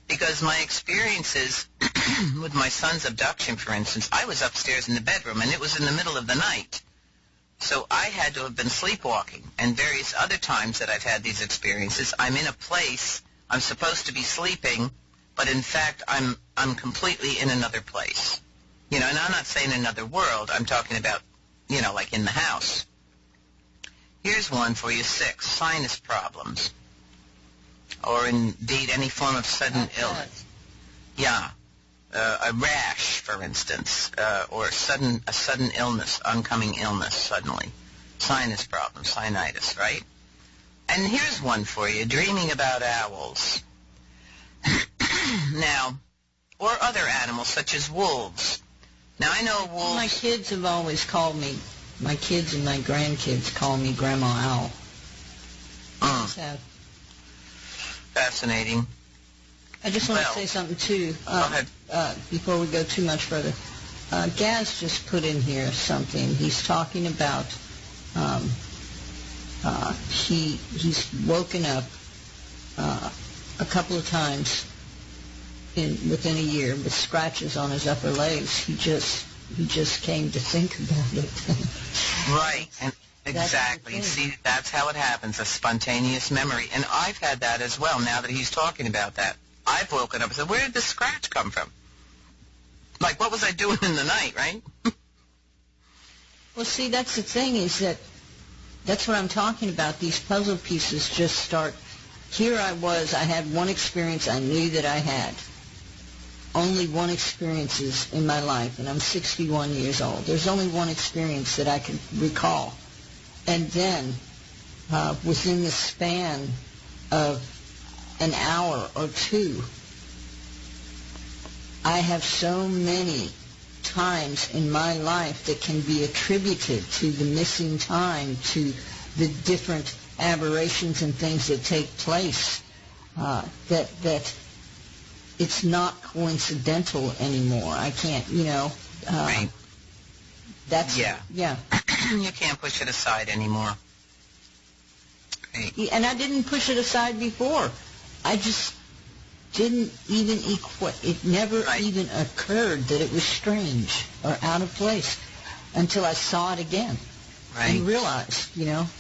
Because my experiences with my son's abduction, for instance, I was upstairs in the bedroom, and it was in the middle of the night. So I had to have been sleepwalking. And various other times that I've had these experiences, I'm in a place, I'm supposed to be sleeping, but in fact, I'm completely in another place. And I'm not saying another world. I'm talking about, like in the house. Here's one for you, 6, sinus problems. Or indeed any form of sudden illness. Yeah. A rash, for instance, or a sudden illness, oncoming illness suddenly. Sinus problems, sinusitis, right? And here's one for you, dreaming about owls. Now, or other animals such as wolves. Now, I know wolves... My kids have always called me, my kids and my grandkids call me Grandma Owl. Fascinating. I just want to say something, too, go ahead. Before we go too much further. Gaz just put in here something. He's talking about he's woken up a couple of times within a year with scratches on his upper legs. He just came to think about it. Right, and exactly. See, that's how it happens, a spontaneous memory. And I've had that as well, now that he's talking about that. I've woken up and said, where did this scratch come from? Like, what was I doing in the night, right? Well, see, that's the thing, is that's what I'm talking about. These puzzle pieces just start. Here I was, I had one experience I knew that I had. Only one experience in my life, and I'm 61 years old. There's only one experience that I can recall. And then within the span of an hour or two. I have so many times in my life that can be attributed to the missing time, to the different aberrations and things that take place, that it's not coincidental anymore. I can't, right. That's, yeah. You can't push it aside anymore. Right. And I didn't push it aside before. I just didn't even equate. It never even occurred that it was strange or out of place until I saw it again and realized,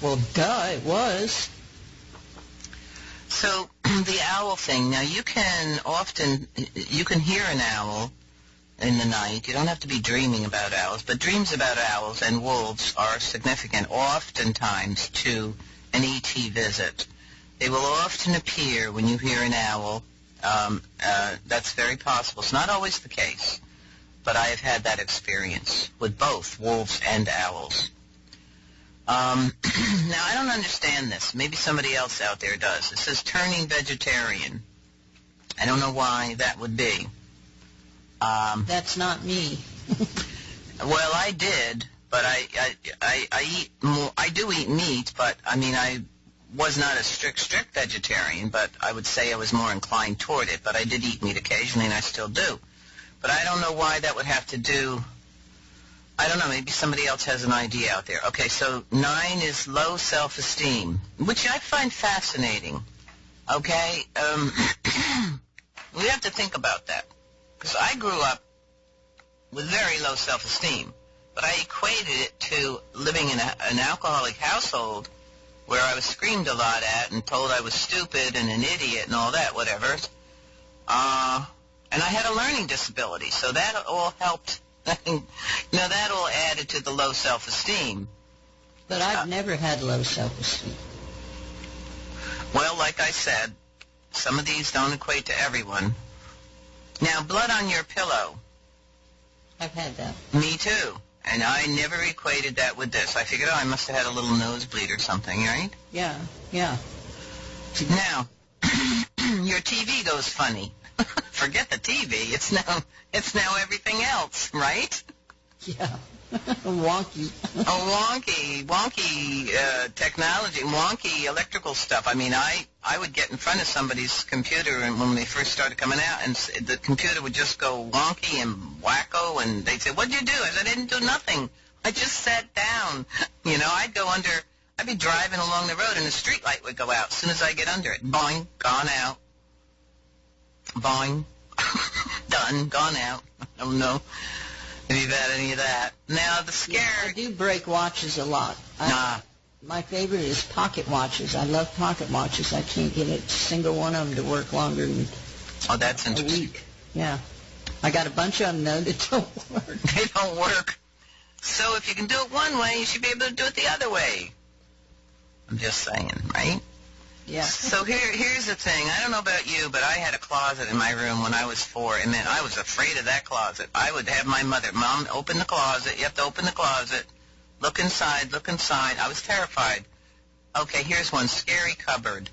well, duh, it was. So the owl thing. Now you can hear an owl in the night. You don't have to be dreaming about owls, but dreams about owls and wolves are significant oftentimes to an ET visit. They will often appear when you hear an owl. That's very possible. It's not always the case, but I have had that experience with both wolves and owls. Now, I don't understand this. Maybe somebody else out there does. It says turning vegetarian. I don't know why that would be. That's not me. Well, I did, but I eat more. I do eat meat, but I was not a strict vegetarian, but I would say I was more inclined toward it. But I did eat meat occasionally, and I still do. But I don't know why that would have to do. I don't know. Maybe somebody else has an idea out there. Okay, so 9 is low self-esteem, which I find fascinating. Okay, we have to think about that. Because I grew up with very low self-esteem, but I equated it to living in an alcoholic household where I was screamed a lot at and told I was stupid and an idiot and all that, whatever. And I had a learning disability, so that all helped. That all added to the low self-esteem. But I've never had low self-esteem. Well, like I said, some of these don't equate to everyone. Now, blood on your pillow. I've had that. Me too. And I never equated that with this. I figured, I must have had a little nosebleed or something, right? Yeah. Now, your TV goes funny. Forget the TV. It's now everything else, right? Yeah. Wonky. Wonky technology, wonky electrical stuff. I would get in front of somebody's computer, and when they first started coming out, and the computer would just go wonky and wacko, and they'd say, "What'd you do?" I said, "I didn't do nothing. I just sat down." I'd be driving along the road, and the street light would go out as soon as I get under it. Boing, gone out. Boing, done, gone out. I don't know if you've had any of that. Now, the scare... Yeah, I do break watches a lot. My favorite is pocket watches. I love pocket watches. I can't get a single one of them to work longer than that's interesting. A week. Yeah. I got a bunch of them, though, that don't work. They don't work. So if you can do it one way, you should be able to do it the other way. I'm just saying, right? Yeah. So here's the thing. I don't know about you, but I had a closet in my room when I was 4, and then I was afraid of that closet. I would have my mother, "Mom, open the closet. You have to open the closet. Look inside, look inside." I was terrified. Okay, here's one. Scary cupboard.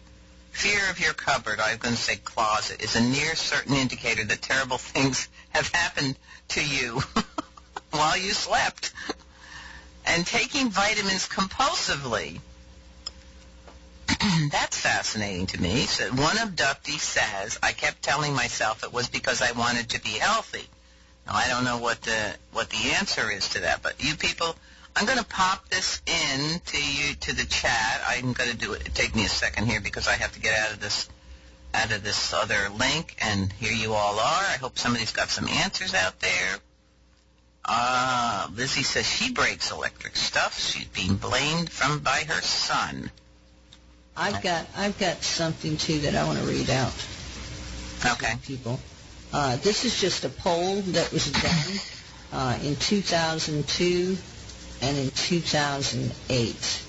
Fear of your cupboard, I'm going to say closet, is a near certain indicator that terrible things have happened to you while you slept. And taking vitamins compulsively. That's fascinating to me. So one abductee says, "I kept telling myself it was because I wanted to be healthy." Now, I don't know what the answer is to that, but you people, I'm going to pop this in to the chat. I'm going to do it. Take me a second here because I have to get out of this other link, and here you all are. I hope somebody's got some answers out there. Lizzie says she breaks electric stuff. She's being blamed by her son. I've got something too that I want to read out. Okay. People, this is just a poll that was done in 2002 and in 2008.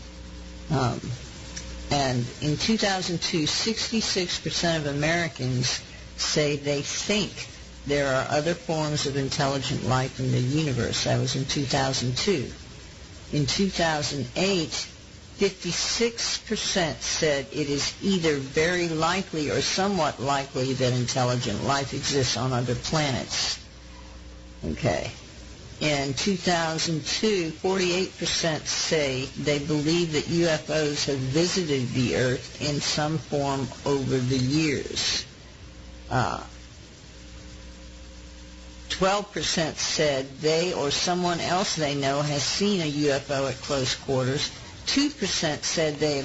And in 2002, 66% of Americans say they think there are other forms of intelligent life in the universe. That was in 2002. In 2008, 56% said it is either very likely or somewhat likely that intelligent life exists on other planets. Okay. In 2002, 48% say they believe that UFOs have visited the Earth in some form over the years. 12% said they or someone else they know has seen a UFO at close quarters. 2% said they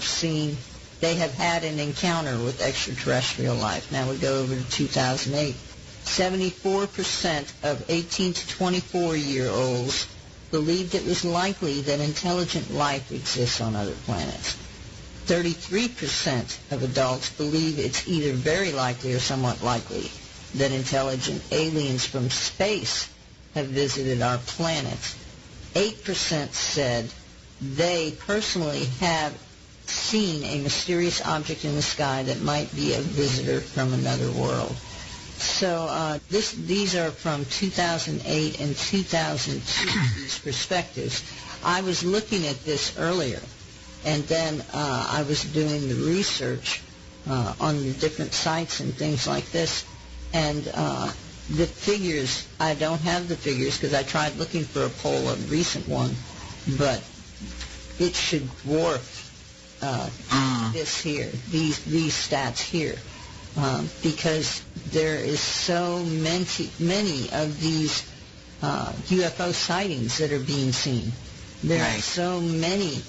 have had an encounter with extraterrestrial life. Now we go over to 2008. 74% of 18 to 24-year-olds believed it was likely that intelligent life exists on other planets. 33% of adults believe it's either very likely or somewhat likely that intelligent aliens from space have visited our planet. 8% said they personally have seen a mysterious object in the sky that might be a visitor from another world. So these are from 2008 and 2002, these perspectives. I was looking at this earlier, and then I was doing the research on the different sites and things like this, and the figures, I don't have the figures because I tried looking for a poll, a recent one, but it should dwarf this here, these stats here. Because there is so many of these UFO sightings that are being seen. There are so many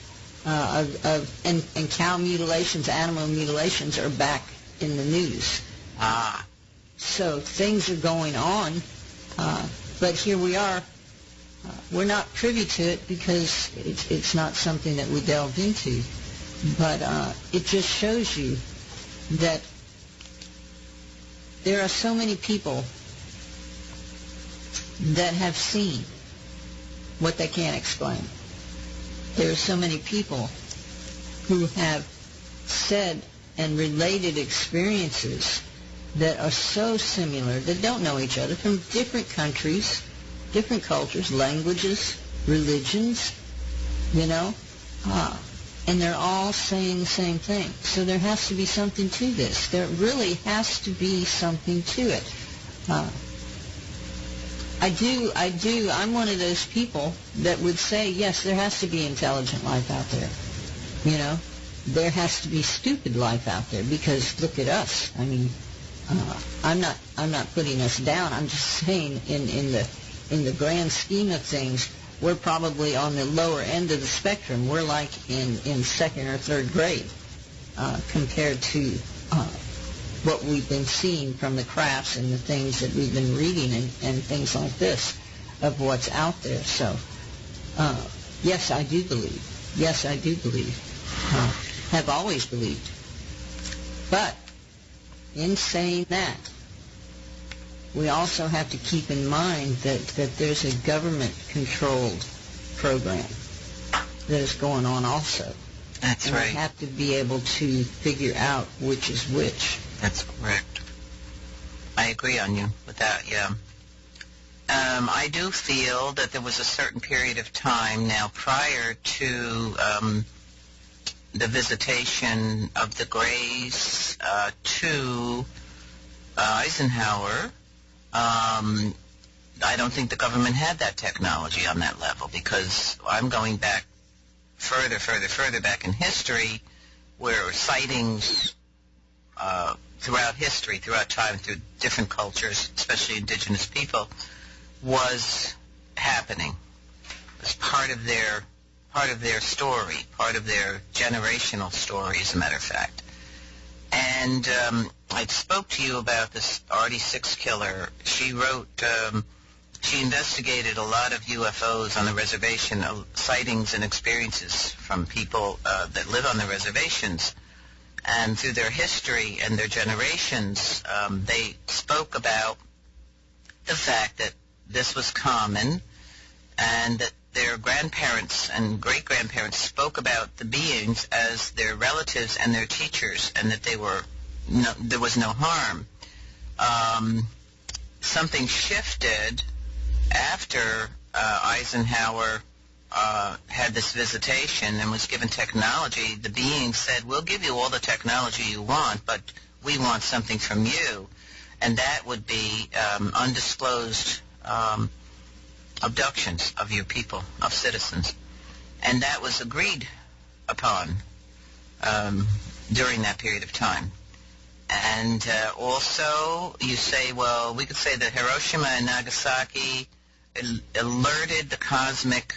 and cow mutilations, animal mutilations are back in the news. So things are going on, but here we are. We're not privy to it because it's not something that we delve into. But it just shows you that there are so many people that have seen what they can't explain. There are so many people who have said and related experiences that are so similar, that don't know each other, from different countries, different cultures, languages, religions, and they're all saying the same thing. So there has to be something to this. There really has to be something to it. I'm one of those people that would say, yes, there has to be intelligent life out there. There has to be stupid life out there because look at us. I mean, I'm not putting us down. I'm just saying in the grand scheme of things, we're probably on the lower end of the spectrum. We're like in second or third grade compared to what we've been seeing from the crafts and the things that we've been reading and things like this of what's out there. So, yes, I do believe. Yes, I do believe. Have always believed. But in saying that, we also have to keep in mind that there's a government-controlled program that is going on also. That's and right. We have to be able to figure out which is which. That's correct. I agree on you with that, yeah. I do feel that there was a certain period of time now prior to the visitation of the Greys to Eisenhower. I don't think the government had that technology on that level because I'm going back further back in history where sightings throughout history, throughout time, through different cultures, especially indigenous people, was happening. It was part of their story, part of their generational story, as a matter of fact. And I spoke to you about this RD6 killer. She wrote, she investigated a lot of UFOs on the reservation, sightings and experiences from people that live on the reservations. And through their history and their generations, they spoke about the fact that this was common and that their grandparents and great-grandparents spoke about the beings as their relatives and their teachers, and that there was no harm. Something shifted after Eisenhower had this visitation and was given technology, the being said, we'll give you all the technology you want, but we want something from you. And that would be undisclosed abductions of your people, of citizens. And that was agreed upon during that period of time. And also, you say, well, we could say that Hiroshima and Nagasaki alerted the cosmic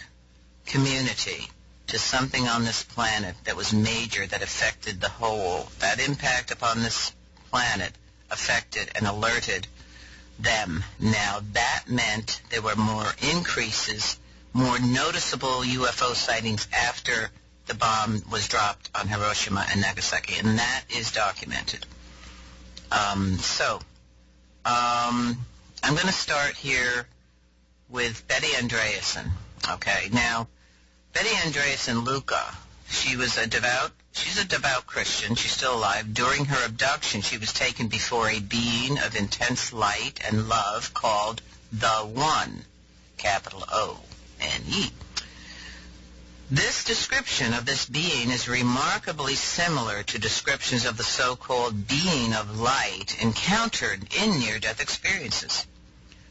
community to something on this planet that was major, that affected the whole. That impact upon this planet affected and alerted them. Now, that meant there were more increases, more noticeable UFO sightings after the bomb was dropped on Hiroshima and Nagasaki, and that is documented. I'm going to start here with Betty Andreasson. Okay, now, Betty Andreasson Luca, she's a devout Christian. She's still alive. During her abduction, she was taken before a being of intense light and love called the One, capital O-N-E. This description of this being is remarkably similar to descriptions of the so-called being of light encountered in near-death experiences.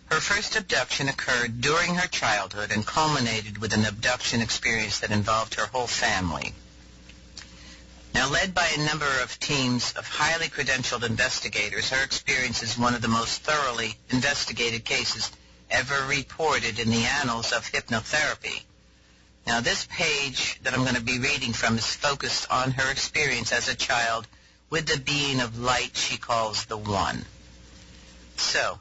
Her first abduction occurred during her childhood and culminated with an abduction experience that involved her whole family. Now, led by a number of teams of highly credentialed investigators, her experience is one of the most thoroughly investigated cases ever reported in the annals of hypnotherapy. Now, this page that I'm going to be reading from is focused on her experience as a child with the being of light she calls the One. So,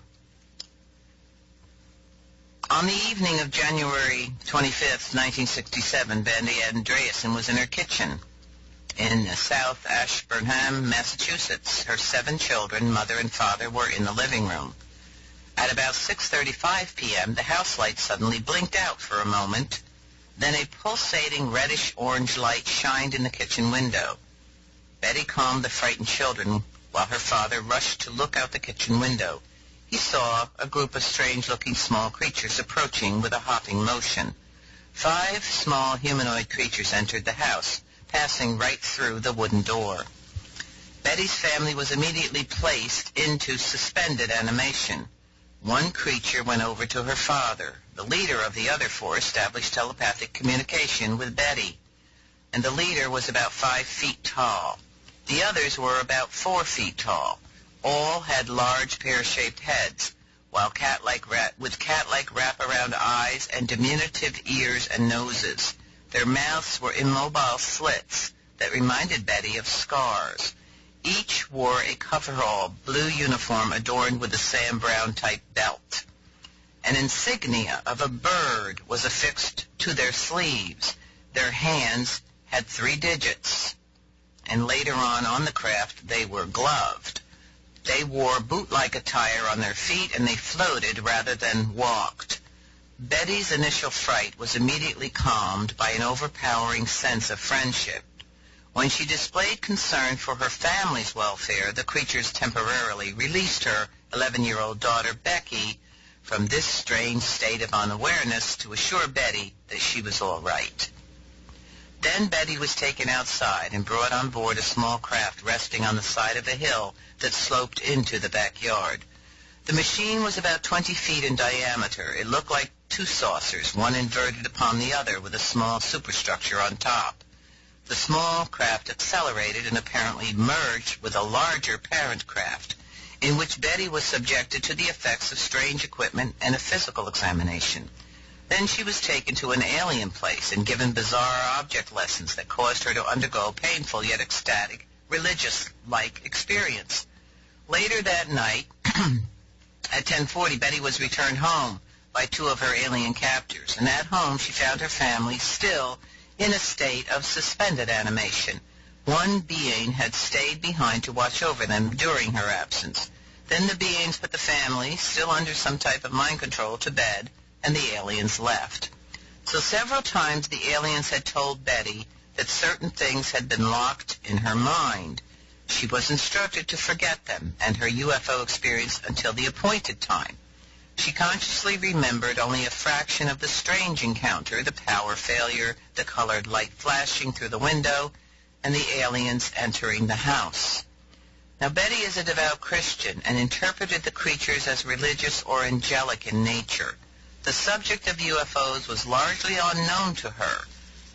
on the evening of January 25th, 1967, Betty Andreasson was in her kitchen in South Ashburnham, Massachusetts. Her 7 children, mother and father, were in the living room. At about 6:35 p.m., the house light suddenly blinked out for a moment. Then a pulsating reddish-orange light shined in the kitchen window. Betty calmed the frightened children while her father rushed to look out the kitchen window. He saw a group of strange-looking small creatures approaching with a hopping motion. 5 small humanoid creatures entered the house, passing right through the wooden door. Betty's family was immediately placed into suspended animation. One creature went over to her father. The leader of the other 4 established telepathic communication with Betty, and the leader was about 5 feet tall. The others were about 4 feet tall. All had large pear-shaped heads, while with cat-like wraparound eyes and diminutive ears and noses. Their mouths were immobile slits that reminded Betty of scars. Each wore a coverall blue uniform adorned with a Sam Brown-type belt. An insignia of a bird was affixed to their sleeves. Their hands had 3 digits, and later on the craft they were gloved. They wore boot-like attire on their feet, and they floated rather than walked. Betty's initial fright was immediately calmed by an overpowering sense of friendship. When she displayed concern for her family's welfare, the creatures temporarily released her 11-year-old daughter, Becky, from this strange state of unawareness to assure Betty that she was all right. Then Betty was taken outside and brought on board a small craft resting on the side of a hill that sloped into the backyard. The machine was about 20 feet in diameter. It looked like 2 saucers, one inverted upon the other with a small superstructure on top. The small craft accelerated and apparently merged with a larger parent craft, in which Betty was subjected to the effects of strange equipment and a physical examination. Then she was taken to an alien place and given bizarre object lessons that caused her to undergo a painful yet ecstatic, religious-like experience. Later that night, at 10:40, Betty was returned home by 2 of her alien captors, and at home she found her family still in a state of suspended animation. One being had stayed behind to watch over them during her absence. Then the beings put the family, still under some type of mind control, to bed, and the aliens left. So several times the aliens had told Betty that certain things had been locked in her mind. She was instructed to forget them and her UFO experience until the appointed time. She consciously remembered only a fraction of the strange encounter, the power failure, the colored light flashing through the window, and the aliens entering the house. Now, Betty is a devout Christian and interpreted the creatures as religious or angelic in nature. The subject of UFOs was largely unknown to her.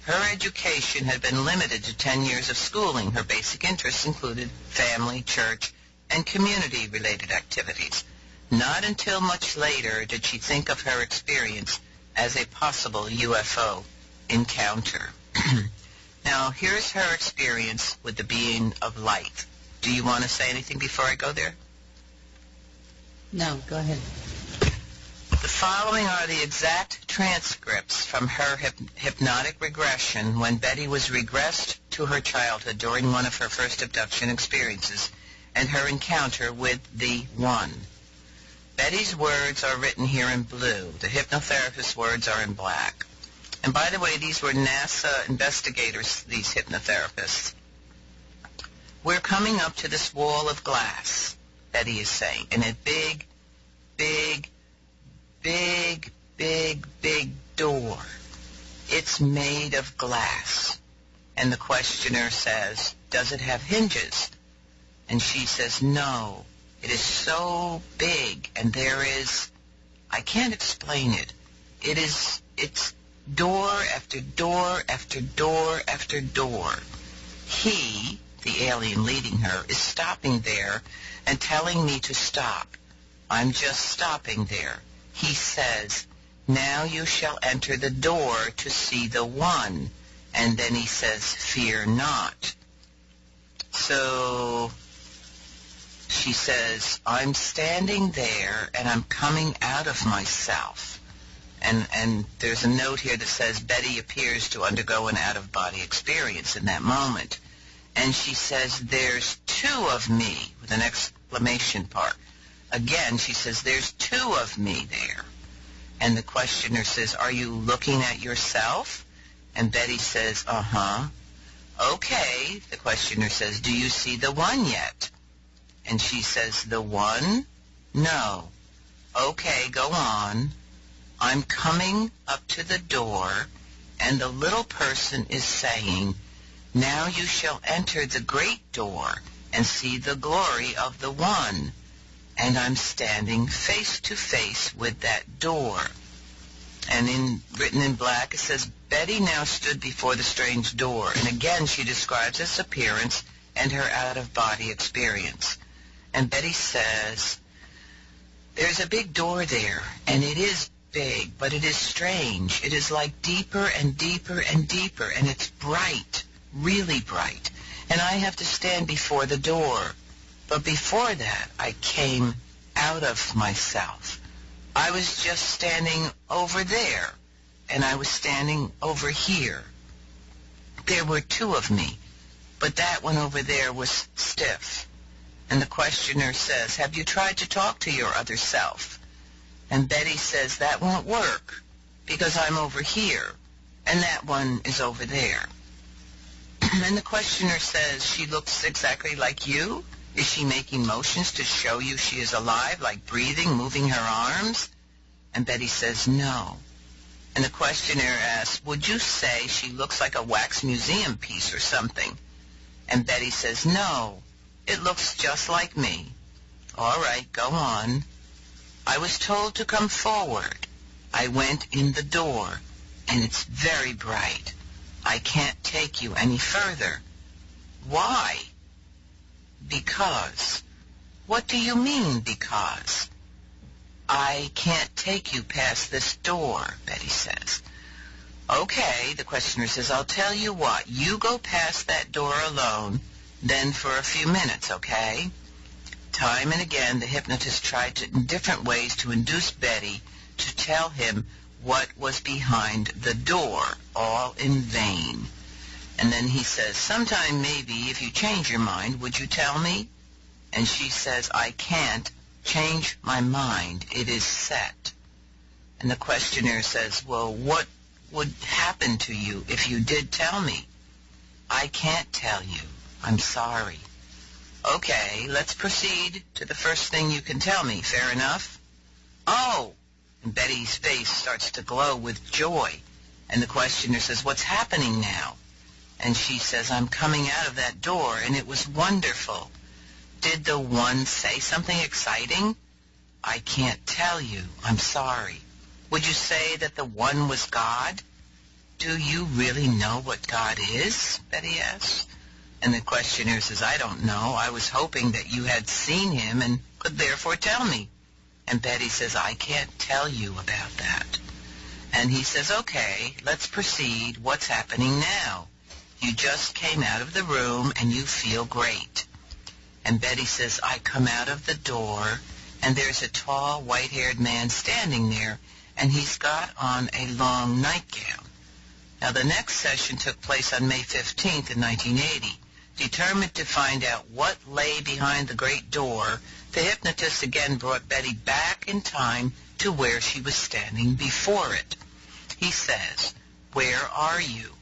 Her education had been limited to 10 years of schooling. Her basic interests included family, church, and community-related activities. Not until much later did she think of her experience as a possible UFO encounter. Now, here's her experience with the being of light. Do you want to say anything before I go there? No, go ahead. The following are the exact transcripts from her hypnotic regression when Betty was regressed to her childhood during one of her first abduction experiences and her encounter with the One. Betty's words are written here in blue. The hypnotherapist's words are in black. And by the way, these were NASA investigators, these hypnotherapists. We're coming up to this wall of glass, Betty is saying, and a big, big, big, big, big door. It's made of glass. And the questioner says, does it have hinges? And she says, no. It is so big, and there is, I can't explain it. It's door after door after door after door. He, the alien leading her, is stopping there and telling me to stop. I'm just stopping there. He says, now you shall enter the door to see the One. And then he says, fear not. So she says, I'm standing there and I'm coming out of myself. And there's a note here that says Betty appears to undergo an out-of-body experience in that moment. And she says, there's two of me, with an exclamation part. Again, she says, there's two of me there. And the questioner says, are you looking at yourself? And Betty says, uh-huh. Okay, the questioner says, do you see the One yet? And she says, the One? No. Okay, go on. I'm coming up to the door, and the little person is saying, now you shall enter the great door and see the glory of the One. And I'm standing face to face with that door. And written in black, it says, Betty now stood before the strange door. And again, she describes its appearance and her out-of-body experience. And Betty says, there's a big door there, and it is big, but it is strange. It is like deeper and deeper and deeper, and it's bright, really bright. And I have to stand before the door. But before that, I came out of myself. I was just standing over there, and I was standing over here. There were two of me, but that one over there was stiff. And the questioner says, have you tried to talk to your other self? And Betty says, that won't work, because I'm over here, and that one is over there. And the questioner says, she looks exactly like you? Is she making motions to show you she is alive, like breathing, moving her arms? And Betty says, no. And the questioner asks, would you say she looks like a wax museum piece or something? And Betty says, no, it looks just like me. All right, go on. I was told to come forward. I went in the door, and it's very bright. I can't take you any further. Why? Because. What do you mean, because? I can't take you past this door, Betty says. Okay, the questioner says, I'll tell you what. You go past that door alone, then for a few minutes, okay? Time and again, the hypnotist tried in different ways to induce Betty to tell him what was behind the door, all in vain. And then he says, sometime maybe, if you change your mind, would you tell me? And she says, I can't change my mind. It is set. And the questioner says, well, what would happen to you if you did tell me? I can't tell you. I'm sorry. Okay, let's proceed to the first thing you can tell me. Fair enough? "Oh!" And Betty's face starts to glow with joy. And the questioner says, "What's happening now?" And she says, "I'm coming out of that door, and it was wonderful." "Did the one say something exciting?" "I can't tell you. I'm sorry." "Would you say that the one was God?" "Do you really know what God is?" Betty asks. And the questioner says, "I don't know. I was hoping that you had seen him and could therefore tell me." And Betty says, "I can't tell you about that." And he says, "Okay, let's proceed. What's happening now? You just came out of the room and you feel great." And Betty says, "I come out of the door and there's a tall, white-haired man standing there, and he's got on a long nightgown." Now, the next session took place on May 15th in 1980. Determined to find out what lay behind the great door, the hypnotist again brought Betty back in time to where she was standing before it. He says, "Where are you?"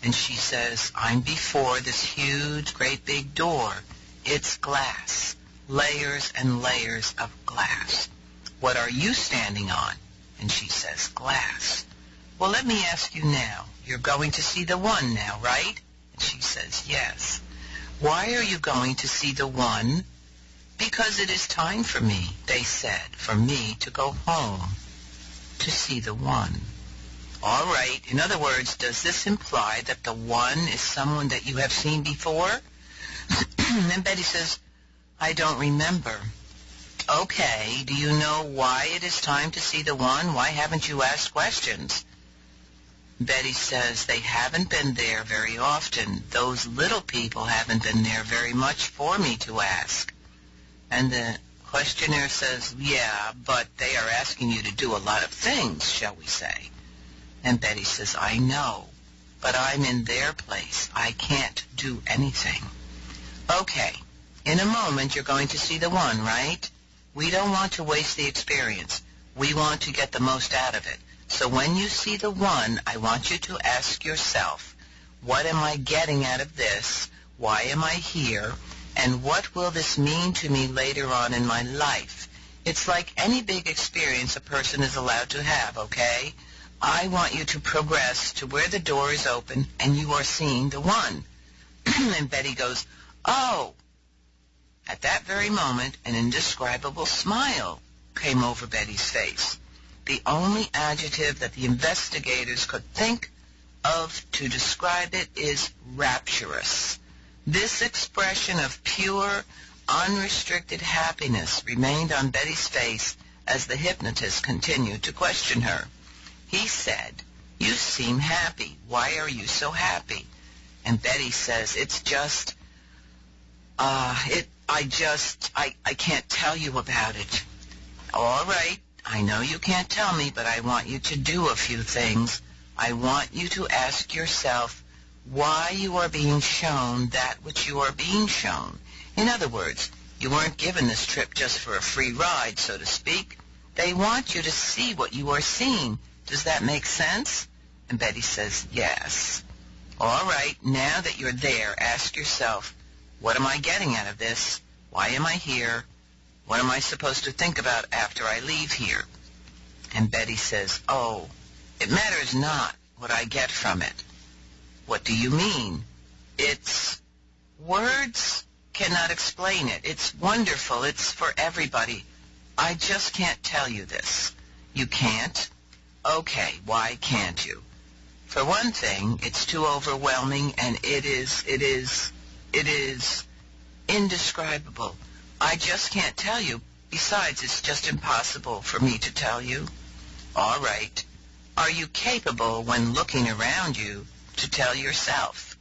And she says, "I'm before this huge, great big door. It's glass, layers and layers of glass." "What are you standing on?" And she says, "Glass." "Well, let me ask you now. You're going to see the one now, right?" And she says, "Yes." "Why are you going to see the one?" "Because it is time for me," they said, "for me to go home to see the one." All right. In other words, does this imply that the one is someone that you have seen before? And Betty says, "I don't remember." "Okay. Do you know why it is time to see the one? Why haven't you asked questions?" Betty says, "They haven't been there very often. Those little people haven't been there very much for me to ask." And the questioner says, "Yeah, but they are asking you to do a lot of things, shall we say." And Betty says, "I know, but I'm in their place. I can't do anything." "Okay, in a moment you're going to see the one, right? We don't want to waste the experience. We want to get the most out of it. So when you see the one, I want you to ask yourself, what am I getting out of this? Why am I here? And what will this mean to me later on in my life? It's like any big experience a person is allowed to have, okay? I want you to progress to where the door is open and you are seeing the one." And Betty goes, "Oh." At that very moment, an indescribable smile came over Betty's face. The only adjective that the investigators could think of to describe it is rapturous. This expression of pure, unrestricted happiness remained on Betty's face as the hypnotist continued to question her. He said, "You seem happy. Why are you so happy?" And Betty says, "It's just, I can't tell you about it." "All right. I know you can't tell me, but I want you to do a few things. I want you to ask yourself why you are being shown that which you are being shown. In other words, you weren't given this trip just for a free ride, so to speak. They want you to see what you are seeing. Does that make sense?" And Betty says, "Yes." "All right, now that you're there, ask yourself, what am I getting out of this? Why am I here? What am I supposed to think about after I leave here?" And Betty says, "Oh, it matters not what I get from it." "What do you mean?" "It's words cannot explain it. It's wonderful. It's for everybody. I just can't tell you this." "You can't?" "Okay, why can't you?" "For one thing, it's too overwhelming, and it is indescribable. I just can't tell you. Besides, it's just impossible for me to tell you." "All right. Are you capable, when looking around you, to tell yourself?"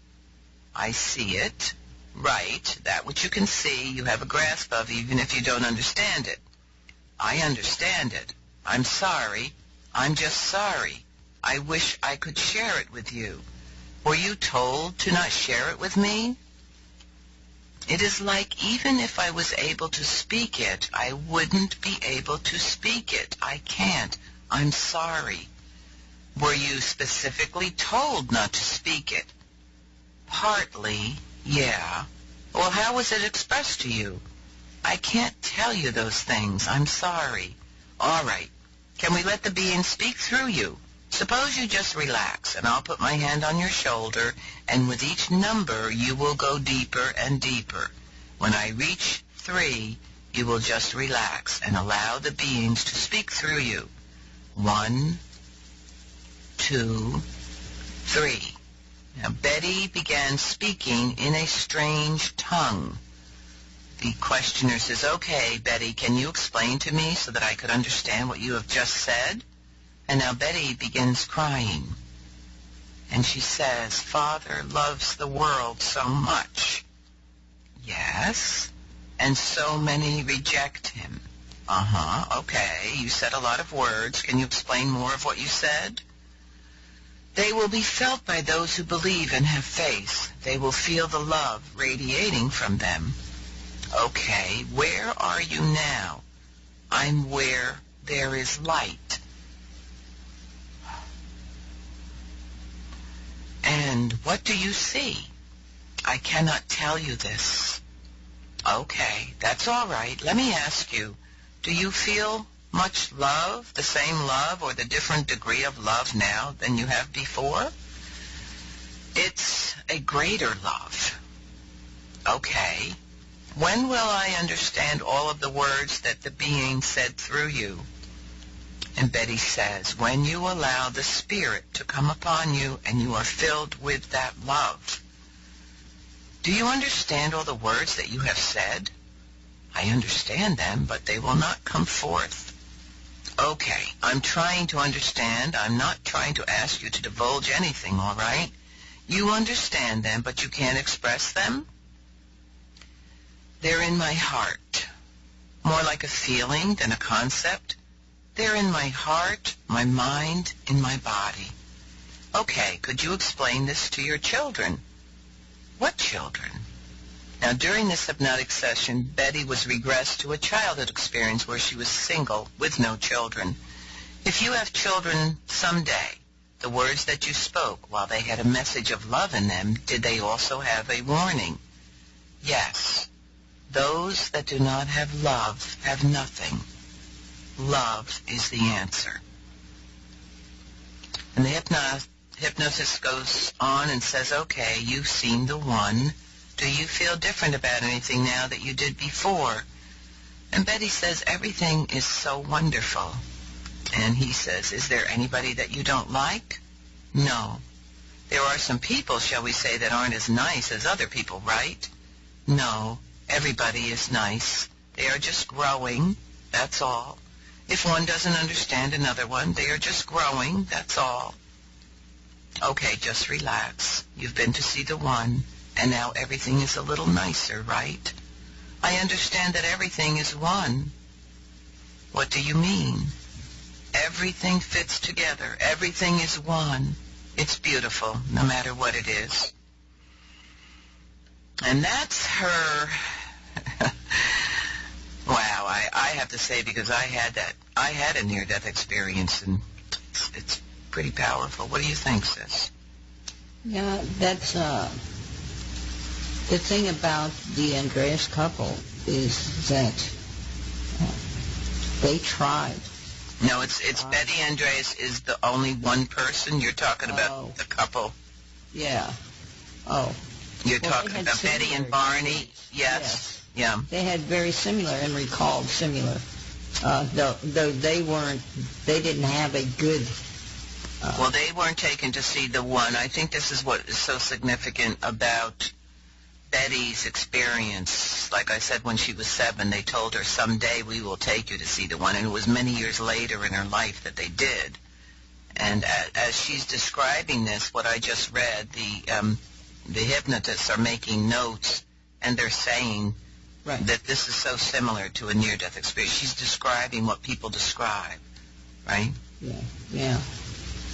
"I see it." "Right. That which you can see, you have a grasp of, even if you don't understand it." "I understand it. I'm sorry. I'm just sorry. I wish I could share it with you." "Were you told to not share it with me?" "It is like even if I was able to speak it, I wouldn't be able to speak it. I can't. I'm sorry." "Were you specifically told not to speak it?" "Partly, yeah." "Well, how was it expressed to you?" "I can't tell you those things. I'm sorry." All right. Can we let the being speak through you? Suppose you just relax, and I'll put my hand on your shoulder, and with each number, you will go deeper and deeper. When I reach 3, you will just relax and allow the beings to speak through you. 1, 2, 3. Now, Betty began speaking in a strange tongue. The questioner says, "Okay, Betty, can you explain to me so that I could understand what you have just said?" And now Betty begins crying. And she says, "Father loves the world so much." "Yes, and so many reject him." Okay, you said a lot of words. Can you explain more of what you said? "They will be felt by those who believe and have faith. They will feel the love radiating from them." "Okay, where are you now?" "I'm where there is light." "And what do you see?" "I cannot tell you this." "Okay, that's all right. Let me ask you, do you feel much love, the same love or the different degree of love now than you have before?" "It's a greater love." "Okay. When will I understand all of the words that the being said through you?" And Betty says, "When you allow the Spirit to come upon you and you are filled with that love." "Do you understand all the words that you have said?" "I understand them, but they will not come forth." "Okay, I'm trying to understand. I'm not trying to ask you to divulge anything, all right? You understand them, but you can't express them?" "They're in my heart. More like a feeling than a concept. They're in my heart, my mind, in my body." "Okay, could you explain this to your children?" "What children?" Now, during this hypnotic session, Betty was regressed to a childhood experience where she was single with no children. If you have children someday, the words that you spoke, while they had a message of love in them, did they also have a warning? Yes. Those that do not have love have nothing. Love is the answer. And the hypnotist goes on and says, "Okay, you've seen the one. Do you feel different about anything now that you did before?" And Betty says, "Everything is so wonderful." And he says, "Is there anybody that you don't like?" "No." "There are some people, shall we say, that aren't as nice as other people, right?" "No. Everybody is nice. They are just growing, that's all. If one doesn't understand another one, they are just growing, that's all." "Okay, just relax. You've been to see the one, and now everything is a little nicer, right?" "I understand that everything is one." "What do you mean?" "Everything fits together. Everything is one. It's beautiful, no matter what it is." And that's her. Wow, I have to say, because I had a near-death experience, and it's pretty powerful. What do you think, sis? Yeah, that's the thing about the Andreas couple is that they tried. No, it's Betty Andreas is the only one person. You're talking about the couple. Yeah. Oh. You're talking about Betty and Barney. Yes. Yeah. They had very similar and recalled similar. Though they didn't have a good. Well, they weren't taken to see the one. I think this is what is so significant about Betty's experience. Like I said, when she was 7, they told her, "Someday we will take you to see the one." And it was many years later in her life that they did. And as she's describing this, what I just read, the hypnotists are making notes, and they're saying that this is so similar to a near-death experience. She's describing what people describe, right? Yeah.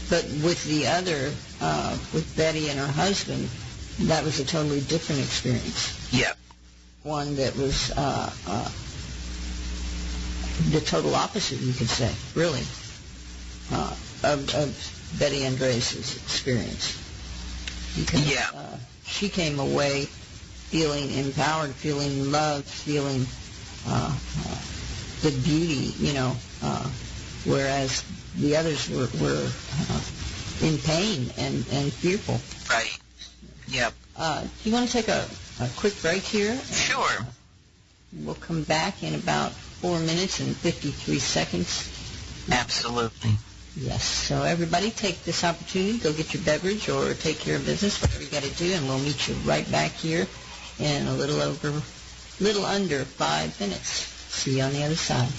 But with the other, with Betty and her husband, that was a totally different experience. Yep. One that was the total opposite, you could say, really, of Betty Andreas' experience. Because, she came away feeling empowered, feeling loved, feeling the beauty, whereas the others were in pain and fearful. Right. Yep. Do you want to take a quick break here? Sure. We'll come back in about 4 minutes and 53 seconds. Absolutely. Yes. So everybody take this opportunity, go get your beverage or take care of business, whatever you got to do, and we'll meet you right back here in a little under 5 minutes. See you on the other side.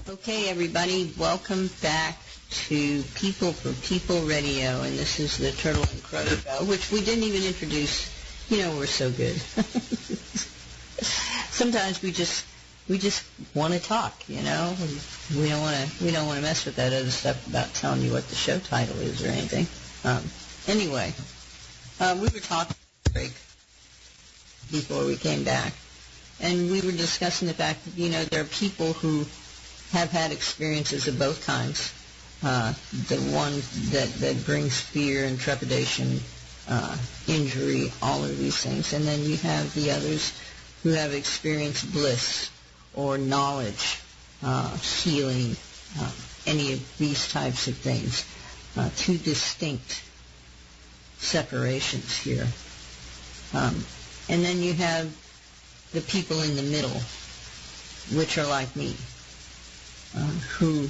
Okay, everybody, welcome back to People for People Radio, and this is the Turtle and Crow Show, which we didn't even introduce. You know, we're so good. Sometimes we just want to talk. You know, we don't want to mess with that other stuff about telling you what the show title is or anything. Anyway, we were talking break before we came back, and we were discussing the fact that, you know, there are people who have had experiences of both kinds. The one that brings fear and trepidation, injury, all of these things. And then you have the others who have experienced bliss or knowledge, healing, any of these types of things. Two distinct separations here. And then you have the people in the middle, which are like me, who,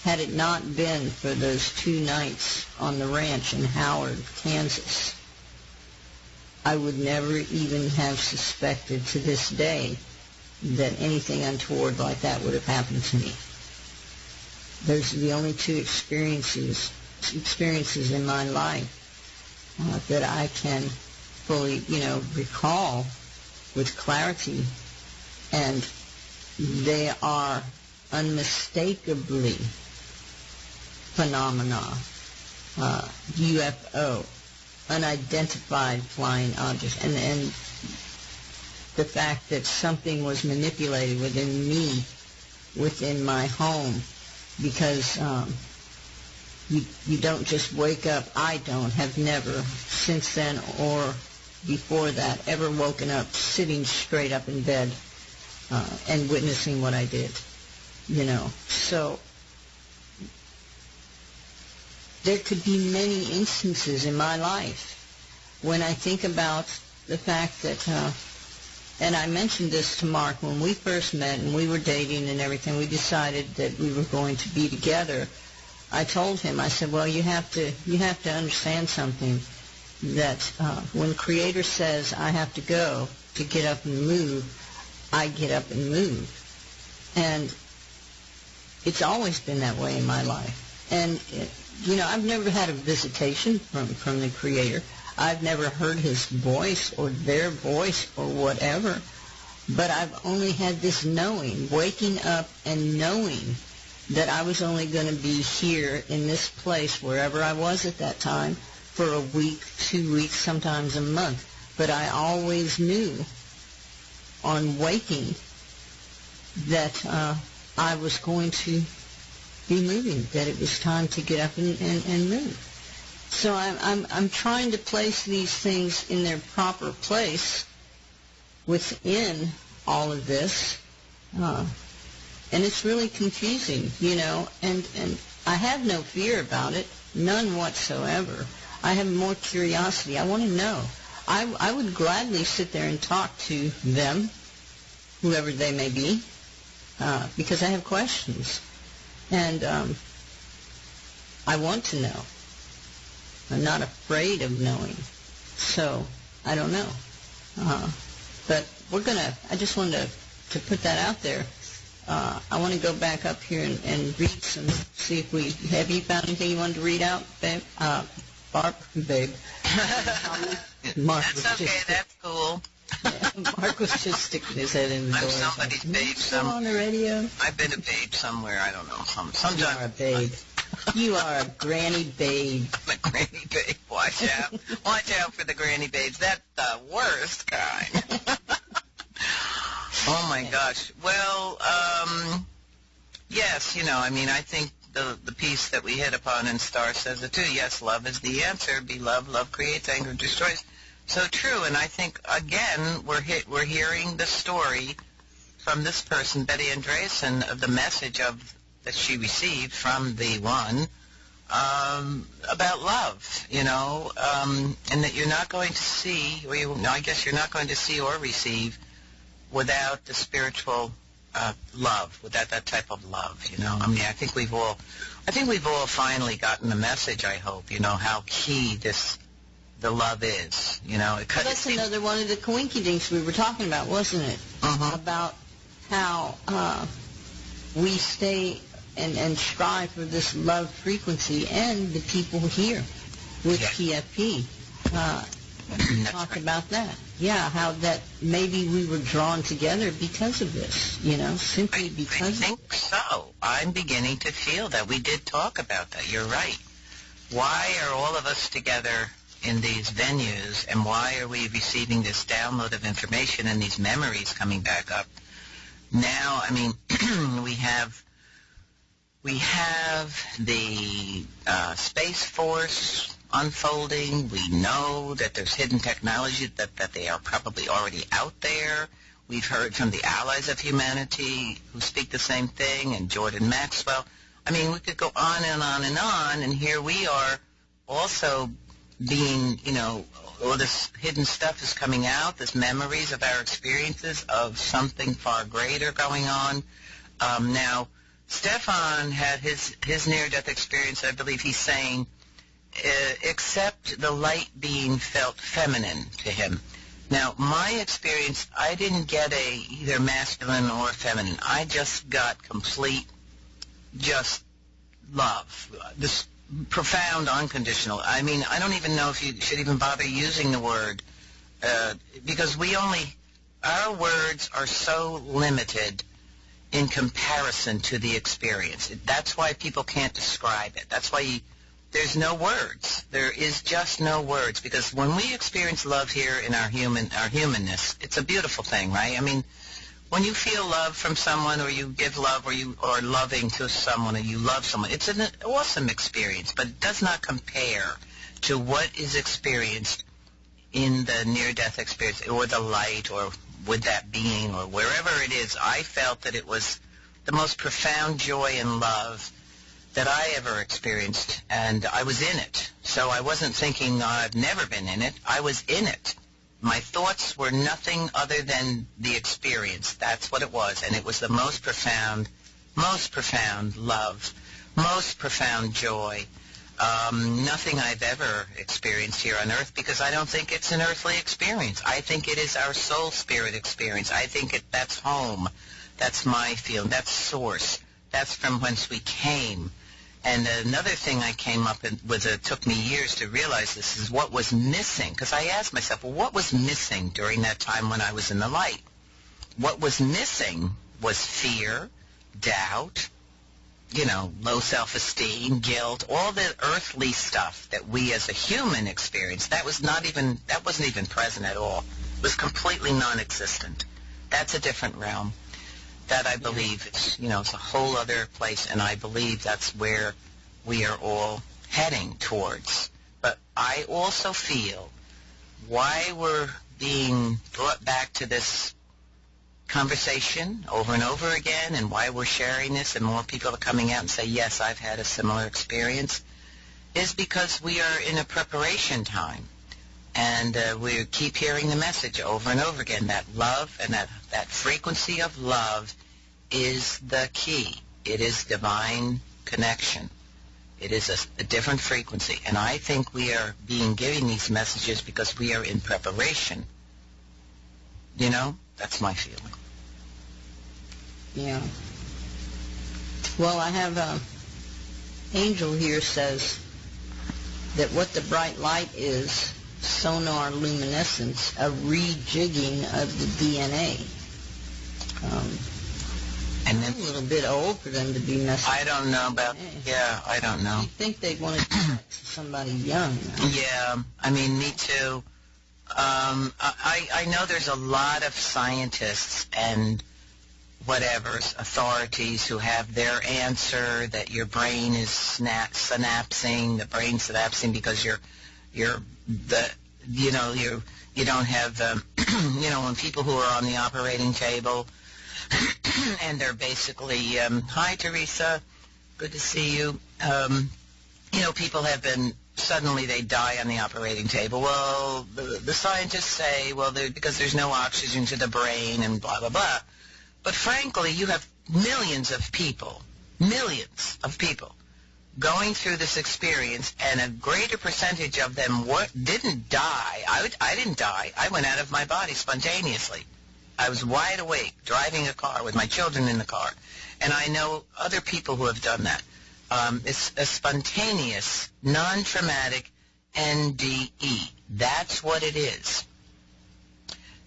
had it not been for those 2 nights on the ranch in Howard, Kansas, I would never even have suspected to this day that anything untoward like that would have happened to me. Those are the only 2 experiences in my life that I can fully, recall with clarity, and they are unmistakably phenomena, UFO, unidentified flying objects, and the fact that something was manipulated within me, within my home, because you don't just wake up. I have never, since then or before that, ever woken up sitting straight up in bed and witnessing what I did, So there could be many instances in my life when I think about the fact that, and I mentioned this to Mark when we first met and we were dating and everything, we decided that we were going to be together. I told him, I said, well, you have to understand something, that when Creator says I have to go to get up and move, I get up and move. And it's always been that way in my life. And, I've never had a visitation from the Creator. I've never heard His voice or their voice or whatever. But I've only had this knowing, waking up and knowing that I was only going to be here in this place, wherever I was at that time, for a week, 2 weeks, sometimes a month. But I always knew on waking that I was going to be moving, that it was time to get up and move. So I'm trying to place these things in their proper place within all of this, and it's really confusing, and I have no fear about it, none whatsoever. I have more curiosity. I want to know. I would gladly sit there and talk to them, whoever they may be, because I have questions. And I want to know. I'm not afraid of knowing. So, I don't know. But I just wanted to put that out there. I want to go back up here and read see if have you found anything you wanted to read out, babe? Babe. Mark that's okay, that's cool. Mark was just sticking his head in the door. I'm somebody's babe. Still on the radio? I've been a babe somewhere, I don't know. Sometimes you are a babe. You are a granny babe. I'm a granny babe. Watch out. Watch out for the granny babes. That's the worst kind. Oh, my gosh. Well, yes, I think the piece that we hit upon in Star says it too. Yes, love is the answer. Be love. Love creates, anger destroys. So true. And I think, again, we're hearing the story from this person, Betty Andreasen, of the message of that she received from the one about love, and that you're not going to see, or I guess you're not going to see or receive without the spiritual love, without that type of love. I mean, I think we've all finally gotten the message. I hope, how key the love is. Well, that's another one of the coinkydinks we were talking about, wasn't it? About how we stay and strive for this love frequency, and the people here with PFP talk about that. Yeah, how that maybe we were drawn together because of this, simply because I think so. I'm beginning to feel that we did talk about that. You're right. Why are all of us together in these venues, and why are we receiving this download of information and these memories coming back up? Now, I mean, we have the Space Force unfolding. We know that there's hidden technology, that they are probably already out there. We've heard from the allies of humanity who speak the same thing, and Jordan Maxwell. I mean, we could go on and on and on, and here we are also being, all this hidden stuff is coming out, this memories of our experiences of something far greater going on. Now, Stefan had his near-death experience. I believe he's saying, except the light being felt feminine to him. Now, my experience, I didn't get either masculine or feminine. I just got complete, just love, this profound, unconditional. I mean, I don't even know if you should even bother using the word, because our words are so limited in comparison to the experience. That's why people can't describe it. That's why there's no words. There is just no words, because when we experience love here in our humanness, it's a beautiful thing, right? I mean, when you feel love from someone, or you give love, or you are loving to someone, or you love someone, it's an awesome experience, but it does not compare to what is experienced in the near-death experience, or the light, or with that being, or wherever it is. I felt that it was the most profound joy and love that I ever experienced, and I was in it. So I wasn't thinking, I've never been in it. I was in it. My thoughts were nothing other than the experience. That's what it was, and it was the most profound love, most profound joy. Nothing I've ever experienced here on Earth, because I don't think it's an earthly experience. I think it is our soul spirit experience. I think that's home. That's my feeling. That's source. That's from whence we came. And another thing I came up with, it took me years to realize this, is what was missing. Because I asked myself, well, what was missing during that time when I was in the light? What was missing was fear, doubt, low self-esteem, guilt, all the earthly stuff that we as a human experience. That wasn't even present at all. It was completely non-existent. That's a different realm. That I believe it's a whole other place, and I believe that's where we are all heading towards. But I also feel why we're being brought back to this conversation over and over again, and why we're sharing this, and more people are coming out and say, yes, I've had a similar experience, is because we are in a preparation time. And we keep hearing the message over and over again, that love and that frequency of love is the key. It is divine connection. It is a different frequency. And I think we are being given these messages because we are in preparation. That's my feeling. Yeah. Well, I have Angel here says that what the bright light is, sonar luminescence, a rejigging of the DNA. And then, a little bit old for them to be messing. I don't know about. Yeah, I don't know. You think they want to talk to somebody young? Yeah, I mean, me too. I know there's a lot of scientists and authorities who have their answer that your brain is synapsing, the brain synapsing because you don't have when people who are on the operating table And they're basically, hi, Teresa, good to see you. People have been, suddenly they die on the operating table. Well, the scientists say, well, because there's no oxygen to the brain and blah, blah, blah. But frankly, you have millions of people going through this experience, and a greater percentage of them didn't die. I didn't die. I went out of my body spontaneously. I was wide awake, driving a car with my children in the car. And I know other people who have done that. It's a spontaneous, non-traumatic NDE. That's what it is.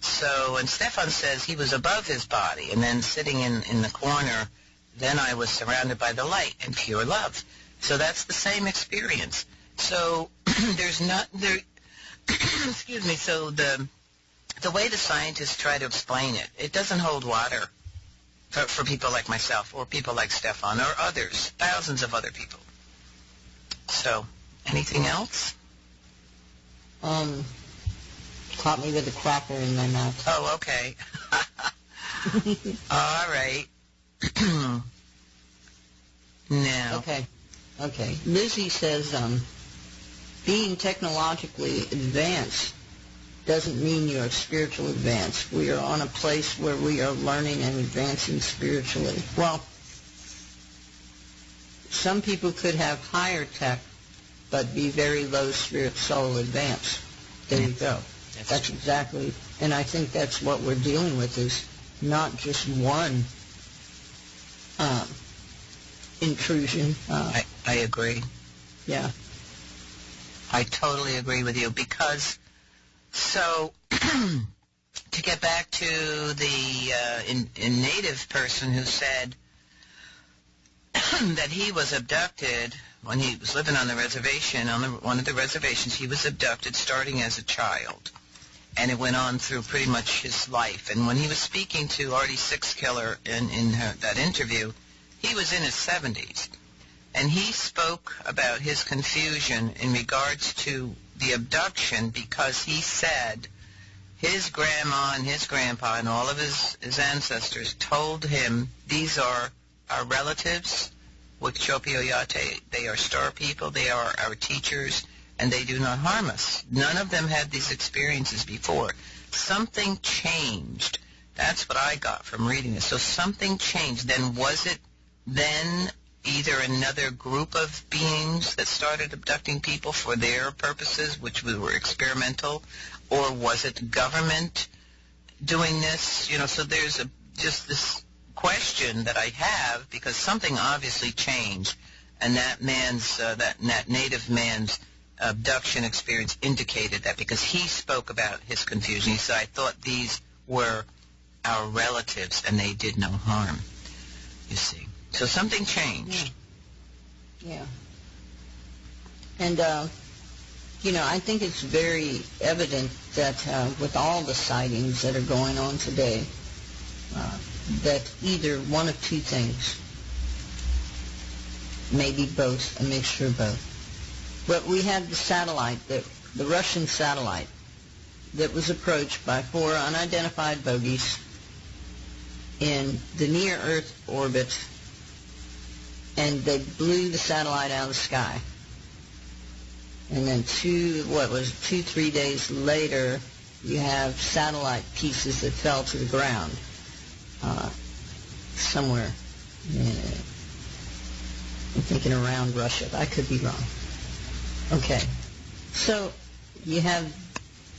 So, and Stefan says he was above his body, and then sitting in the corner, then I was surrounded by the light and pure love. So that's the same experience. So there's not there. Excuse me. So the way the scientists try to explain it, it doesn't hold water for people like myself or people like Stefan or others, thousands of other people. So, anything else? Caught me with a cracker in my mouth. Oh, okay. All right. Now. Okay. Lizzie says, being technologically advanced doesn't mean you're spiritually advanced. We are on a place where we are learning and advancing spiritually. Well, some people could have higher tech, but be very low spirit soul advanced. There you go. That's exactly, and I think that's what we're dealing with, is not just one intrusion. I agree. Yeah. I totally agree with you, because, so, to get back to the native person who said that he was abducted when he was living on the reservation, on one of the reservations, he was abducted starting as a child. And it went on through pretty much his life. And when he was speaking to Artie Sixkiller in that interview, he was in his 70s. And he spoke about his confusion in regards to the abduction, because he said his grandma and his grandpa and all of his ancestors told him, these are our relatives with Chopiyoyate. They are star people. They are our teachers, and they do not harm us. None of them had these experiences before. Something changed. That's what I got from reading this. So something changed. Then was it then either another group of beings that started abducting people for their purposes, which were experimental, or was it government doing this? So there's just this question that I have, because something obviously changed, and that native man's abduction experience indicated that, because he spoke about his confusion. He said, I thought these were our relatives and they did no harm, you see. So something changed. Yeah. And, I think it's very evident that with all the sightings that are going on today, that either one of two things, maybe both, a mixture of both. But we had the satellite, the Russian satellite, that was approached by 4 unidentified bogies in the near-Earth orbit, and they blew the satellite out of the sky. And then 3 days later, you have satellite pieces that fell to the ground somewhere. I'm thinking around Russia. I could be wrong. Okay. So you have